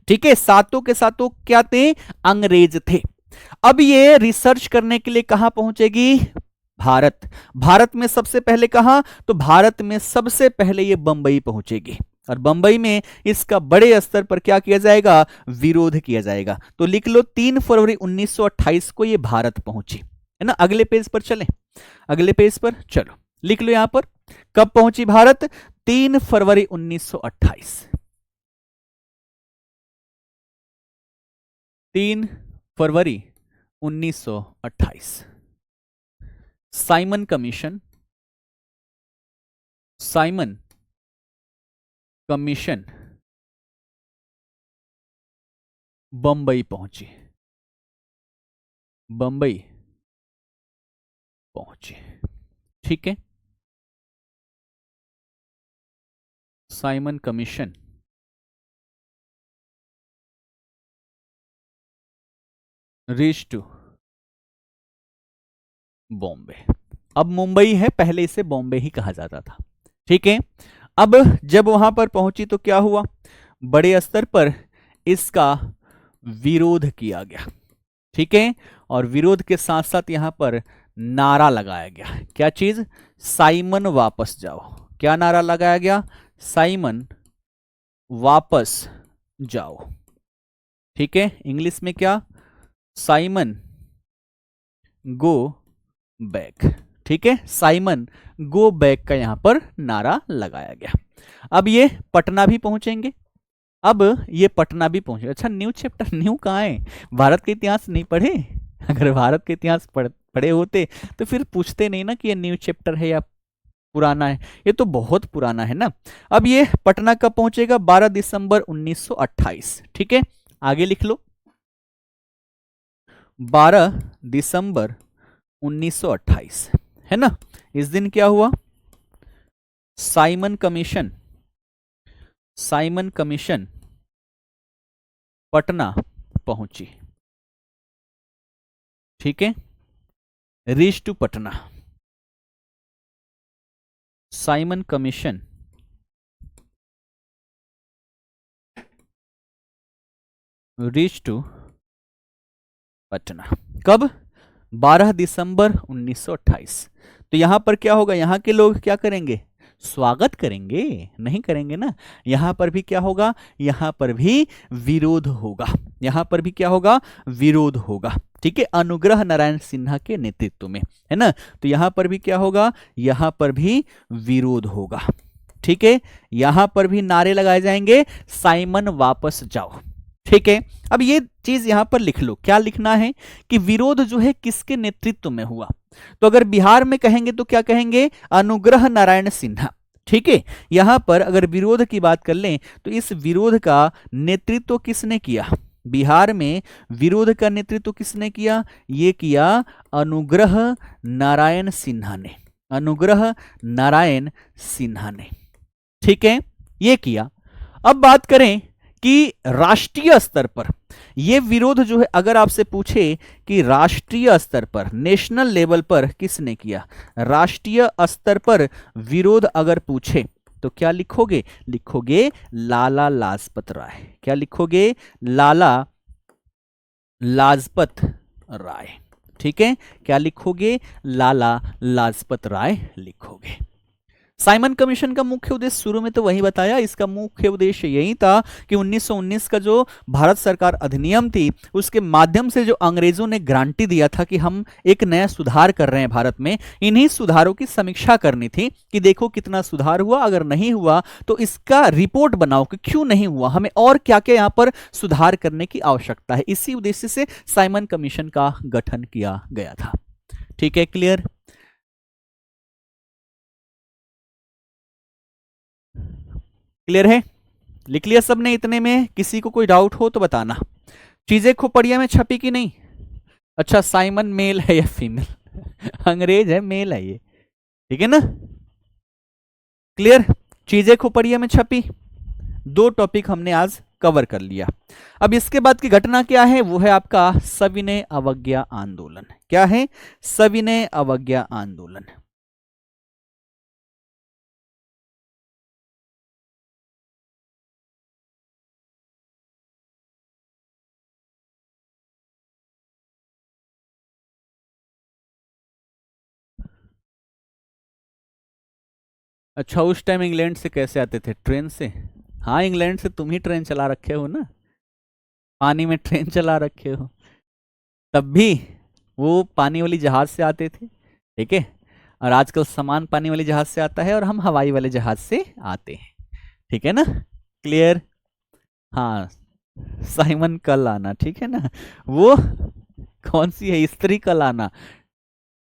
ठीक है, सातों के सातों क्या थे, अंग्रेज थे। अब ये रिसर्च करने के लिए कहां पहुंचेगी, भारत। भारत में सबसे पहले कहां, तो भारत में सबसे पहले ये बंबई पहुंचेगी, और बंबई में इसका बड़े स्तर पर क्या किया जाएगा, विरोध किया जाएगा। तो लिख लो 3 फरवरी 1928 को ये भारत पहुंची, है ना। अगले पेज पर चलें, अगले पेज पर चलो, लिख लो यहां पर कब पहुंची भारत, 3 फरवरी 1928। 3 फरवरी 1928 Simon commission, Simon commission Bambai पहुंची, बंबई पहुंची। ठीक है, Simon commission reach to Bombay. अब मुंबई है, पहले इसे बॉम्बे ही कहा जाता था। ठीक है, अब जब वहां पर पहुंची तो क्या हुआ, बड़े स्तर पर इसका विरोध किया गया। ठीक है, और विरोध के साथ साथ यहां पर नारा लगाया गया, क्या चीज, साइमन वापस जाओ। क्या नारा लगाया गया, साइमन वापस जाओ। ठीक है, इंग्लिश में क्या, साइमन गो बैक। ठीक है, साइमन गो बैक का यहां पर नारा लगाया गया। अब ये पटना भी पहुंचेंगे, अब ये पटना भी पहुंचे। अच्छा, न्यू चैप्टर, न्यू कहाँ है, भारत के इतिहास नहीं पढ़े, अगर भारत के इतिहास पढ़े होते तो फिर पूछते नहीं ना कि ये न्यू चैप्टर है या पुराना है, ये तो बहुत पुराना है ना। अब ये पटना कब पहुंचेगा, 12 दिसंबर 1928। ठीक है, आगे लिख लो, 12 दिसंबर 1928, है ना। इस दिन क्या हुआ, Simon commission, Simon commission Patna पहुंची, ठीक है, reach to Patna. Simon commission reach to Patna कब? 12 दिसंबर 1928। तो यहां पर क्या होगा, यहां के लोग क्या करेंगे? स्वागत करेंगे? नहीं करेंगे ना। यहां पर भी क्या होगा? यहां पर भी विरोध होगा। यहां पर भी क्या होगा? विरोध होगा, ठीक है, अनुग्रह नारायण सिन्हा के नेतृत्व में, है ना। तो यहां पर भी क्या होगा? यहां पर भी विरोध होगा, ठीक है। यहां पर भी नारे लगाए जाएंगे, साइमन वापस जाओ, ठीक है। अब ये चीज यहां पर लिख लो, क्या लिखना है कि विरोध जो है किसके नेतृत्व में हुआ। तो अगर बिहार में कहेंगे तो क्या कहेंगे? अनुग्रह नारायण सिन्हा, ठीक है। यहां पर अगर विरोध की बात कर लें तो इस विरोध का नेतृत्व किसने किया? बिहार में विरोध का नेतृत्व किसने किया? ये किया अनुग्रह नारायण सिन्हा ने, अनुग्रह नारायण सिन्हा ने, ठीक है, ये किया। अब बात करें कि राष्ट्रीय स्तर पर यह विरोध जो है, अगर आपसे पूछे कि राष्ट्रीय स्तर पर, नेशनल लेवल पर किसने किया, राष्ट्रीय स्तर पर विरोध अगर पूछे तो क्या लिखोगे? लिखोगे लाला लाजपत राय। क्या लिखोगे? लाला लाजपत राय, ठीक है। क्या लिखोगे? लाला लाजपत राय लिखोगे। साइमन कमीशन का मुख्य उद्देश्य शुरू में तो वही बताया, इसका मुख्य उद्देश्य यही था कि 1919 का जो भारत सरकार अधिनियम थी उसके माध्यम से जो अंग्रेजों ने गारंटी दिया था कि हम एक नया सुधार कर रहे हैं भारत में, इन्हीं सुधारों की समीक्षा करनी थी कि देखो कितना सुधार हुआ, अगर नहीं हुआ तो इसका रिपोर्ट बनाओ कि क्यों नहीं हुआ, हमें और क्या क्या यहाँ पर सुधार करने की आवश्यकता है। इसी उद्देश्य से साइमन कमीशन का गठन किया गया था, ठीक है, क्लियर। क्लियर है? लिख लिया सबने इतने में? किसी को कोई डाउट हो तो बताना। चीजें खोपड़िया में छपी कि नहीं? अच्छा, साइमन मेल है या फीमेल? अंग्रेज है, मेल है ये, ठीक है ना। क्लियर? चीजें खोपड़िया में छपी। 2 टॉपिक हमने आज कवर कर लिया। अब इसके बाद की घटना क्या है? वो है आपका सविनय अवज्ञा आंदोलन। क्या है? सविनय अवज्ञा आंदोलन। अच्छा, उस टाइम इंग्लैंड से कैसे आते थे? ट्रेन से? हाँ, इंग्लैंड से तुम ही ट्रेन चला रखे हो ना, पानी में ट्रेन चला रखे हो। तब भी वो पानी वाली जहाज से आते थे, ठीक है। और आजकल सामान पानी वाली जहाज से आता है और हम हवाई वाले जहाज से आते हैं, ठीक है ना। क्लियर? हाँ, साइमन कल आना, ठीक है ना। वो कौन सी है? स्त्री कल आना,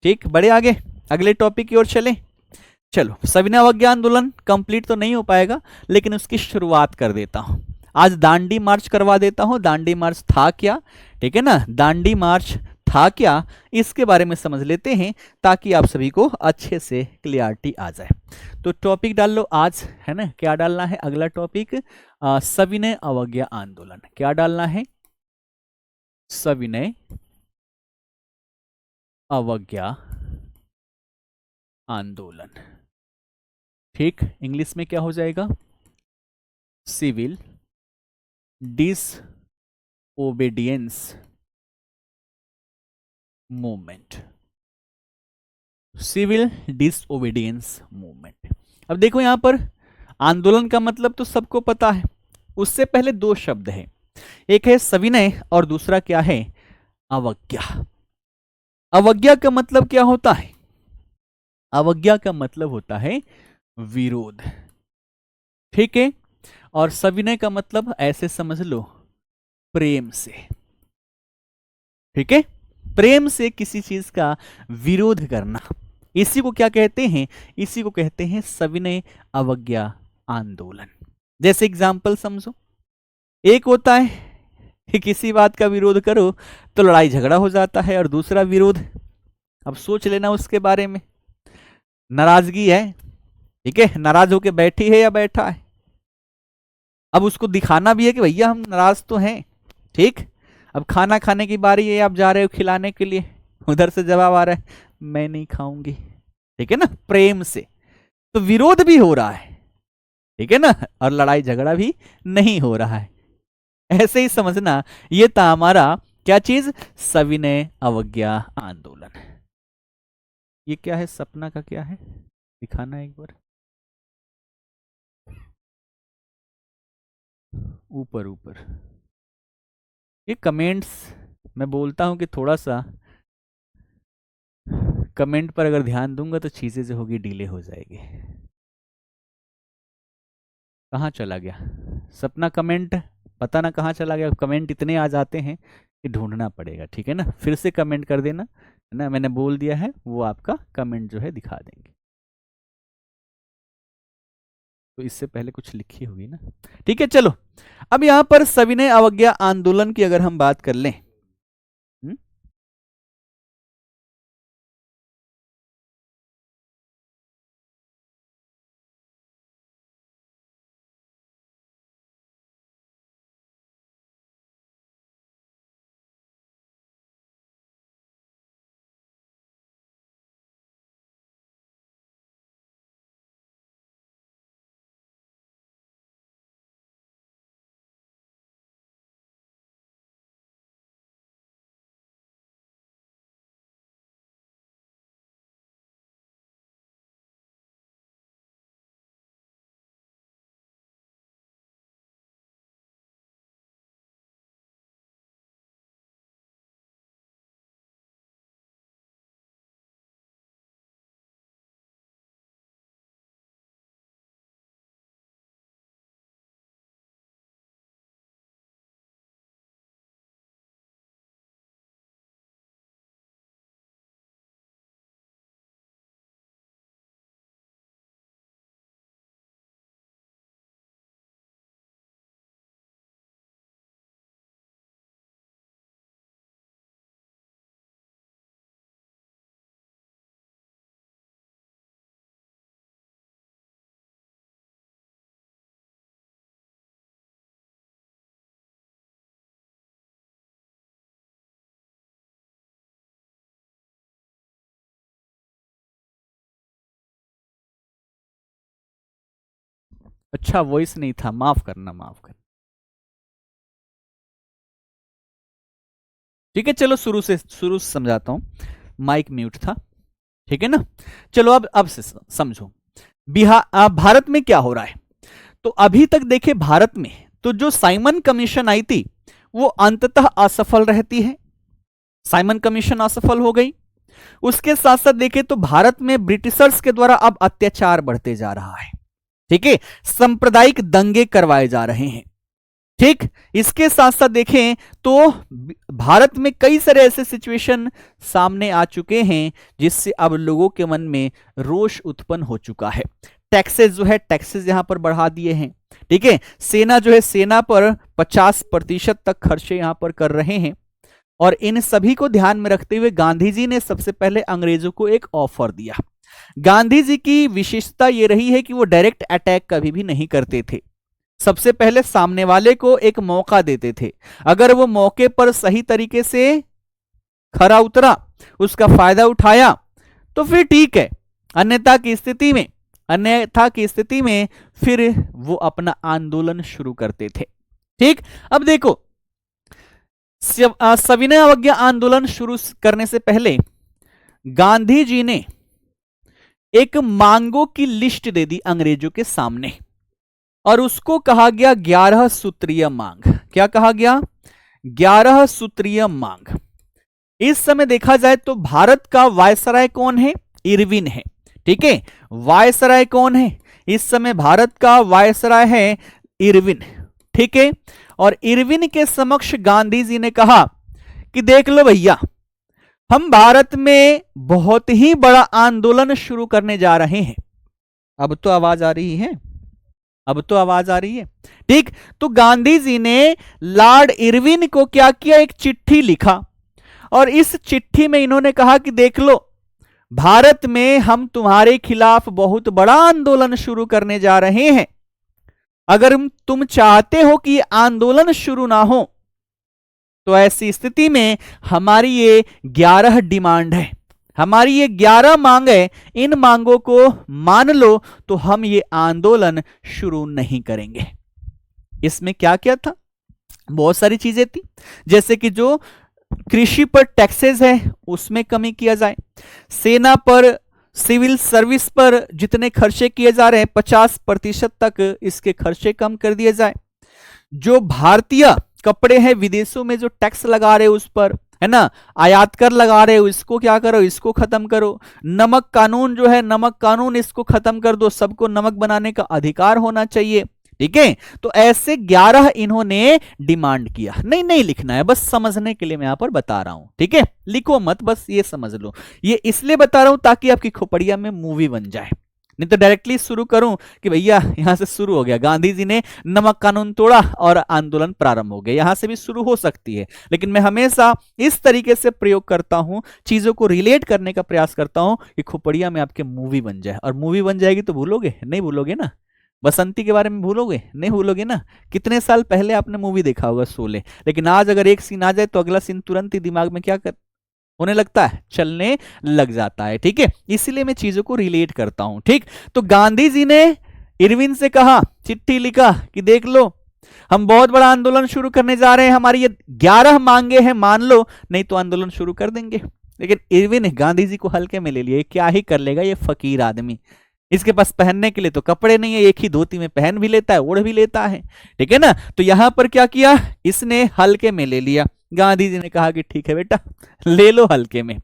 ठीक। बड़े आगे अगले टॉपिक की ओर चले। चलो, सविनय अवज्ञा आंदोलन कंप्लीट तो नहीं हो पाएगा, लेकिन उसकी शुरुआत कर देता हूं। आज दांडी मार्च करवा देता हूं। दांडी मार्च था क्या, ठीक है ना, दांडी मार्च था क्या, इसके बारे में समझ लेते हैं ताकि आप सभी को अच्छे से क्लियरिटी आ जाए। तो टॉपिक डाल लो आज, है ना। क्या डालना है? अगला टॉपिक सविनय अवज्ञा आंदोलन। क्या डालना है? सविनय अवज्ञा आंदोलन, ठीक। इंग्लिश में क्या हो जाएगा? Civil disobedience movement, civil disobedience movement. अब देखो यहां पर आंदोलन का मतलब तो सबको पता है। उससे पहले 2 शब्द है, एक है सविनय और दूसरा क्या है? अवज्ञा। अवज्ञा का मतलब क्या होता है? अवज्ञा का मतलब होता है विरोध, ठीक है। और सविनय का मतलब ऐसे समझ लो, प्रेम से, ठीक है। प्रेम से किसी चीज का विरोध करना, इसी को क्या कहते हैं? इसी को कहते हैं सविनय अवज्ञा आंदोलन। जैसे एग्जाम्पल समझो, एक होता है कि किसी बात का विरोध करो तो लड़ाई झगड़ा हो जाता है, और दूसरा विरोध, अब सोच लेना उसके बारे में, नाराजगी है, ठीक है, नाराज होके बैठी है या बैठा है। अब उसको दिखाना भी है कि भैया हम नाराज तो हैं। ठीक, अब खाना खाने की बारी है, आप जा रहे हो खिलाने के लिए, उधर से जवाब आ रहा है मैं नहीं खाऊंगी। ठीक है ना, प्रेम से, तो विरोध भी हो रहा है, ठीक है ना, और लड़ाई झगड़ा भी नहीं हो रहा है। ऐसे ही समझना, ये था हमारा क्या चीज, सविनय अवज्ञा आंदोलन। ये क्या है, सपना का क्या है, दिखाना एक बार, ऊपर ऊपर। ये कमेंट्स, मैं बोलता हूं कि थोड़ा सा कमेंट पर अगर ध्यान दूंगा तो चीजें जो होगी डिले हो जाएगी। कहाँ चला गया सपना कमेंट, पता ना कहाँ चला गया, कमेंट इतने आ जाते हैं कि ढूंढना पड़ेगा। ठीक है ना, फिर से कमेंट कर देना, है ना, मैंने बोल दिया है, वो आपका कमेंट जो है दिखा देंगे। तो इससे पहले कुछ लिखी होगी ना। ठीक है, चलो अब यहां पर सविनय अवज्ञा आंदोलन की अगर हम बात कर लें, हम्म, अच्छा वॉइस नहीं था, माफ करना माफ करना। ठीक है, चलो शुरू से समझाता हूं, माइक म्यूट था। ठीक है ना, चलो अब से समझो, बिहार भारत में क्या हो रहा है। तो अभी तक देखे भारत में तो जो साइमन कमीशन आई थी वो अंततः असफल रहती है, साइमन कमीशन असफल हो गई। उसके साथ साथ देखें तो भारत में ब्रिटिशर्स के द्वारा अब अत्याचार बढ़ते जा रहा है। ठीक है, सांप्रदायिक दंगे करवाए जा रहे हैं। ठीक, इसके साथ साथ देखें तो भारत में कई सारे ऐसे सिचुएशन सामने आ चुके हैं जिससे अब लोगों के मन में रोष उत्पन्न हो चुका है। टैक्सेस जो है, टैक्सेस यहां पर बढ़ा दिए हैं। ठीक है, सेना जो है, सेना पर 50% तक खर्चे यहां पर कर रहे हैं। और इन सभी को ध्यान में रखते हुए गांधी जी ने सबसे पहले अंग्रेजों को एक ऑफर दिया। गांधी जी की विशेषता यह रही है कि वो डायरेक्ट अटैक कभी भी नहीं करते थे, सबसे पहले सामने वाले को एक मौका देते थे। अगर वो मौके पर सही तरीके से खरा उतरा, उसका फायदा उठाया तो फिर ठीक है, अन्यथा की स्थिति में फिर वो अपना आंदोलन शुरू करते थे। ठीक, अब देखो, सविनय अवज्ञा आंदोलन शुरू करने से पहले गांधी जी ने एक मांगों की लिस्ट दे दी अंग्रेजों के सामने, और उसको कहा गया 11 सूत्रीय मांग। क्या कहा गया? 11 सूत्रीय मांग। इस समय देखा जाए तो भारत का वायसराय कौन है? इरविन है। ठीक है, वायसराय कौन है इस समय? भारत का वायसराय है इरविन। ठीक है, और इरविन के समक्ष गांधी जी ने कहा कि देख लो भैया, हम भारत में बहुत ही बड़ा आंदोलन शुरू करने जा रहे हैं। अब तो आवाज आ रही है, अब तो आवाज आ रही है। ठीक, तो गांधी जी ने लॉर्ड इरविन को क्या किया? एक चिट्ठी लिखा, और इस चिट्ठी में इन्होंने कहा कि देख लो, भारत में हम तुम्हारे खिलाफ बहुत बड़ा आंदोलन शुरू करने जा रहे हैं। अगर तुम चाहते हो कि आंदोलन शुरू ना हो तो ऐसी स्थिति में हमारी ये 11 डिमांड है, हमारी ये 11 मांग है, इन मांगों को मान लो तो हम ये आंदोलन शुरू नहीं करेंगे। इसमें क्या क्या था? बहुत सारी चीजें थी, जैसे कि जो कृषि पर टैक्सेस है उसमें कमी किया जाए, सेना पर, सिविल सर्विस पर जितने खर्चे किए जा रहे हैं 50% तक इसके खर्चे कम कर दिए जाए, जो भारतीय कपड़े हैं विदेशों में जो टैक्स लगा रहे हो उस पर, है ना, आयात कर लगा रहे हो, इसको क्या करो, इसको खत्म करो। नमक कानून जो है, नमक कानून इसको खत्म कर दो, सबको नमक बनाने का अधिकार होना चाहिए। ठीक है, तो ऐसे 11 इन्होंने डिमांड किया। नहीं नहीं लिखना है, बस समझने के लिए मैं यहां पर बता रहा हूं। ठीक है, लिखो मत, बस ये समझ लो। ये इसलिए बता रहा हूं ताकि आपकी खोपड़िया में मूवी बन जाए, नहीं तो डायरेक्टली शुरू करूं कि भैया यहां से शुरू हो गया, गांधी जी ने नमक कानून तोड़ा और आंदोलन प्रारंभ हो गया, यहां से भी शुरू हो सकती है। लेकिन मैं हमेशा इस तरीके से प्रयोग करता हूं, चीजों को रिलेट करने का प्रयास करता हूं कि खोपड़िया में आपके मूवी बन जाए। और मूवी बन जाएगी तो भूलोगे नहीं? भूलोगे ना? बसंती के बारे में भूलोगे नहीं? भूलोगे ना? कितने साल पहले आपने मूवी देखा होगा शोले, लेकिन आज अगर एक सीन आ जाए तो अगला सीन तुरंत ही दिमाग में क्या कर होने लगता है, चलने लग जाता है। ठीक है, इसीलिए मैं चीजों को रिलेट करता हूं। ठीक, तो गांधी जी ने इरविन से कहा, चिट्ठी लिखा कि देख लो हम बहुत बड़ा आंदोलन शुरू करने जा रहे हैं, हमारी ये 11 मांगे हैं, मान लो नहीं तो आंदोलन शुरू कर देंगे। लेकिन इरविन गांधी जी को हल्के में ले लिए, क्या ही कर लेगा ये फकीर आदमी, इसके पास पहनने के लिए तो कपड़े नहीं है, एक ही धोती में पहन भी लेता है, ओढ़ भी लेता है। ठीक है ना, तो यहां पर क्या किया, इसने हल्के में ले लिया। गांधी जी ने कहा कि ठीक है बेटा ले लो हल्के में।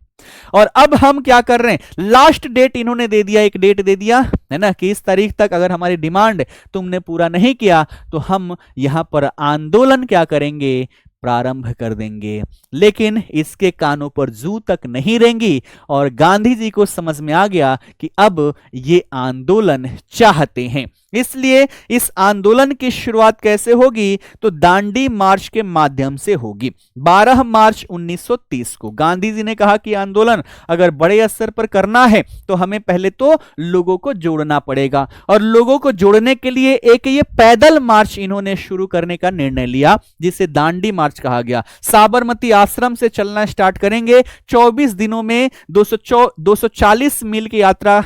और अब हम क्या कर रहे हैं, लास्ट डेट इन्होंने दे दिया, एक डेट दे दिया है ना कि इस तारीख तक अगर हमारी डिमांड तुमने पूरा नहीं किया तो हम यहां पर आंदोलन क्या करेंगे, प्रारंभ कर देंगे। लेकिन इसके कानों पर जू तक नहीं रेंगी और गांधी जी को समझ में आ गया कि अब ये आंदोलन चाहते हैं। इसलिए इस आंदोलन की शुरुआत कैसे होगी, तो दांडी मार्च के माध्यम से होगी। 12 मार्च 1930 को गांधी जी ने कहा कि आंदोलन अगर बड़े स्तर पर करना है तो हमें पहले तो लोगों को जोड़ना पड़ेगा, और लोगों को जोड़ने के लिए एक ये पैदल मार्च इन्होंने शुरू करने का निर्णय लिया, जिसे दांडी मार्च कहा गया। साबरमती आश्रम से चलना स्टार्ट करेंगे, 24 दिनों में 240 मील की यात्रा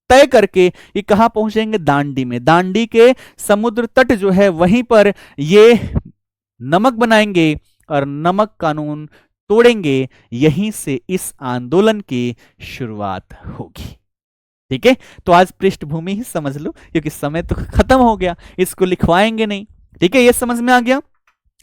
तय करके ये कहां पहुंचेंगे, दांडी में। दांडी के समुद्र तट जो है वहीं पर ये नमक बनाएंगे और नमक कानून तोड़ेंगे। यहीं से इस आंदोलन की शुरुआत होगी। ठीक है, तो आज पृष्ठभूमि ही समझ लो, क्योंकि समय तो खत्म हो गया, इसको लिखवाएंगे नहीं। ठीक है, ये समझ में आ गया।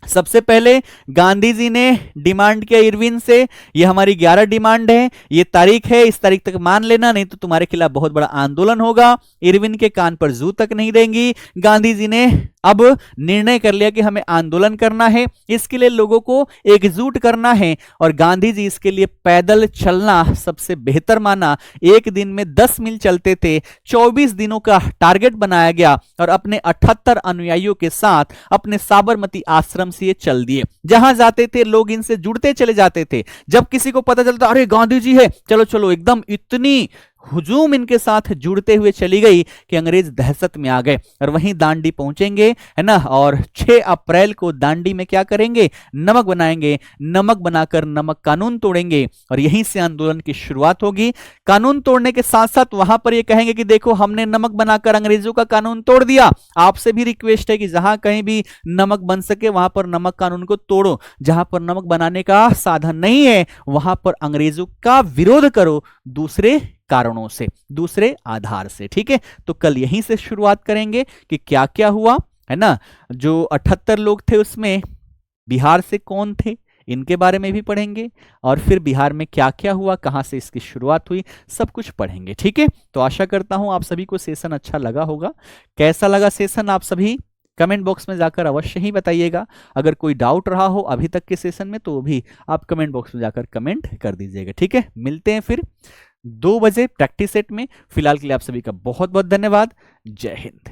सबसे पहले गांधी जी ने डिमांड किया इरविन से, ये हमारी 11 डिमांड है, ये तारीख है, इस तारीख तक मान लेना नहीं तो तुम्हारे खिलाफ बहुत बड़ा आंदोलन होगा। इरविन के कान पर जू तक नहीं देंगी। गांधी जी ने अब निर्णय कर लिया कि हमें आंदोलन करना है, इसके लिए लोगों को एकजुट करना है, और गांधी जी इसके लिए पैदल चलना सबसे बेहतर माना। एक दिन में 10 मील चलते थे, 24 दिनों का टारगेट बनाया गया और अपने 78 अनुयायियों के साथ अपने साबरमती आश्रम से ये चल दिए। जहां जाते थे लोग इनसे जुड़ते चले जाते थे। जब किसी को पता चलता अरे गांधी जी है, चलो चलो, एकदम इतनी हुजूम इनके साथ जुड़ते हुए चली गई कि अंग्रेज दहशत में आ गए। और वहीं दांडी पहुंचेंगे, है ना, और 6 अप्रैल को दांडी में क्या करेंगे, नमक बनाएंगे, नमक बनाकर नमक कानून तोड़ेंगे, और यहीं से आंदोलन की शुरुआत होगी। कानून तोड़ने के साथ साथ वहां पर ये कहेंगे कि देखो हमने नमक बनाकर अंग्रेजों का कानून तोड़ दिया, आपसे भी रिक्वेस्ट है कि जहां कहीं भी नमक बन सके वहां पर नमक कानून को तोड़ो, जहां पर नमक बनाने का साधन नहीं है वहां पर अंग्रेजों का विरोध करो, दूसरे कारणों से, दूसरे आधार से। ठीक है, तो कल यहीं से शुरुआत करेंगे कि क्या क्या हुआ, है ना। जो 78 लोग थे उसमें बिहार से कौन थे, इनके बारे में भी पढ़ेंगे, और फिर बिहार में क्या क्या हुआ, कहां से इसकी शुरुआत हुई, सब कुछ पढ़ेंगे। ठीक है, तो आशा करता हूं आप सभी को सेशन अच्छा लगा होगा। कैसा लगा सेशन आप सभी कमेंट बॉक्स में जाकर अवश्य ही बताइएगा। अगर कोई डाउट रहा हो अभी तक के सेशन में तो वो भी आप कमेंट बॉक्स में जाकर कमेंट कर दीजिएगा। ठीक है, मिलते हैं फिर 2 बजे प्रैक्टिस सेट में। फिलहाल के लिए आप सभी का बहुत बहुत धन्यवाद। जय हिंद।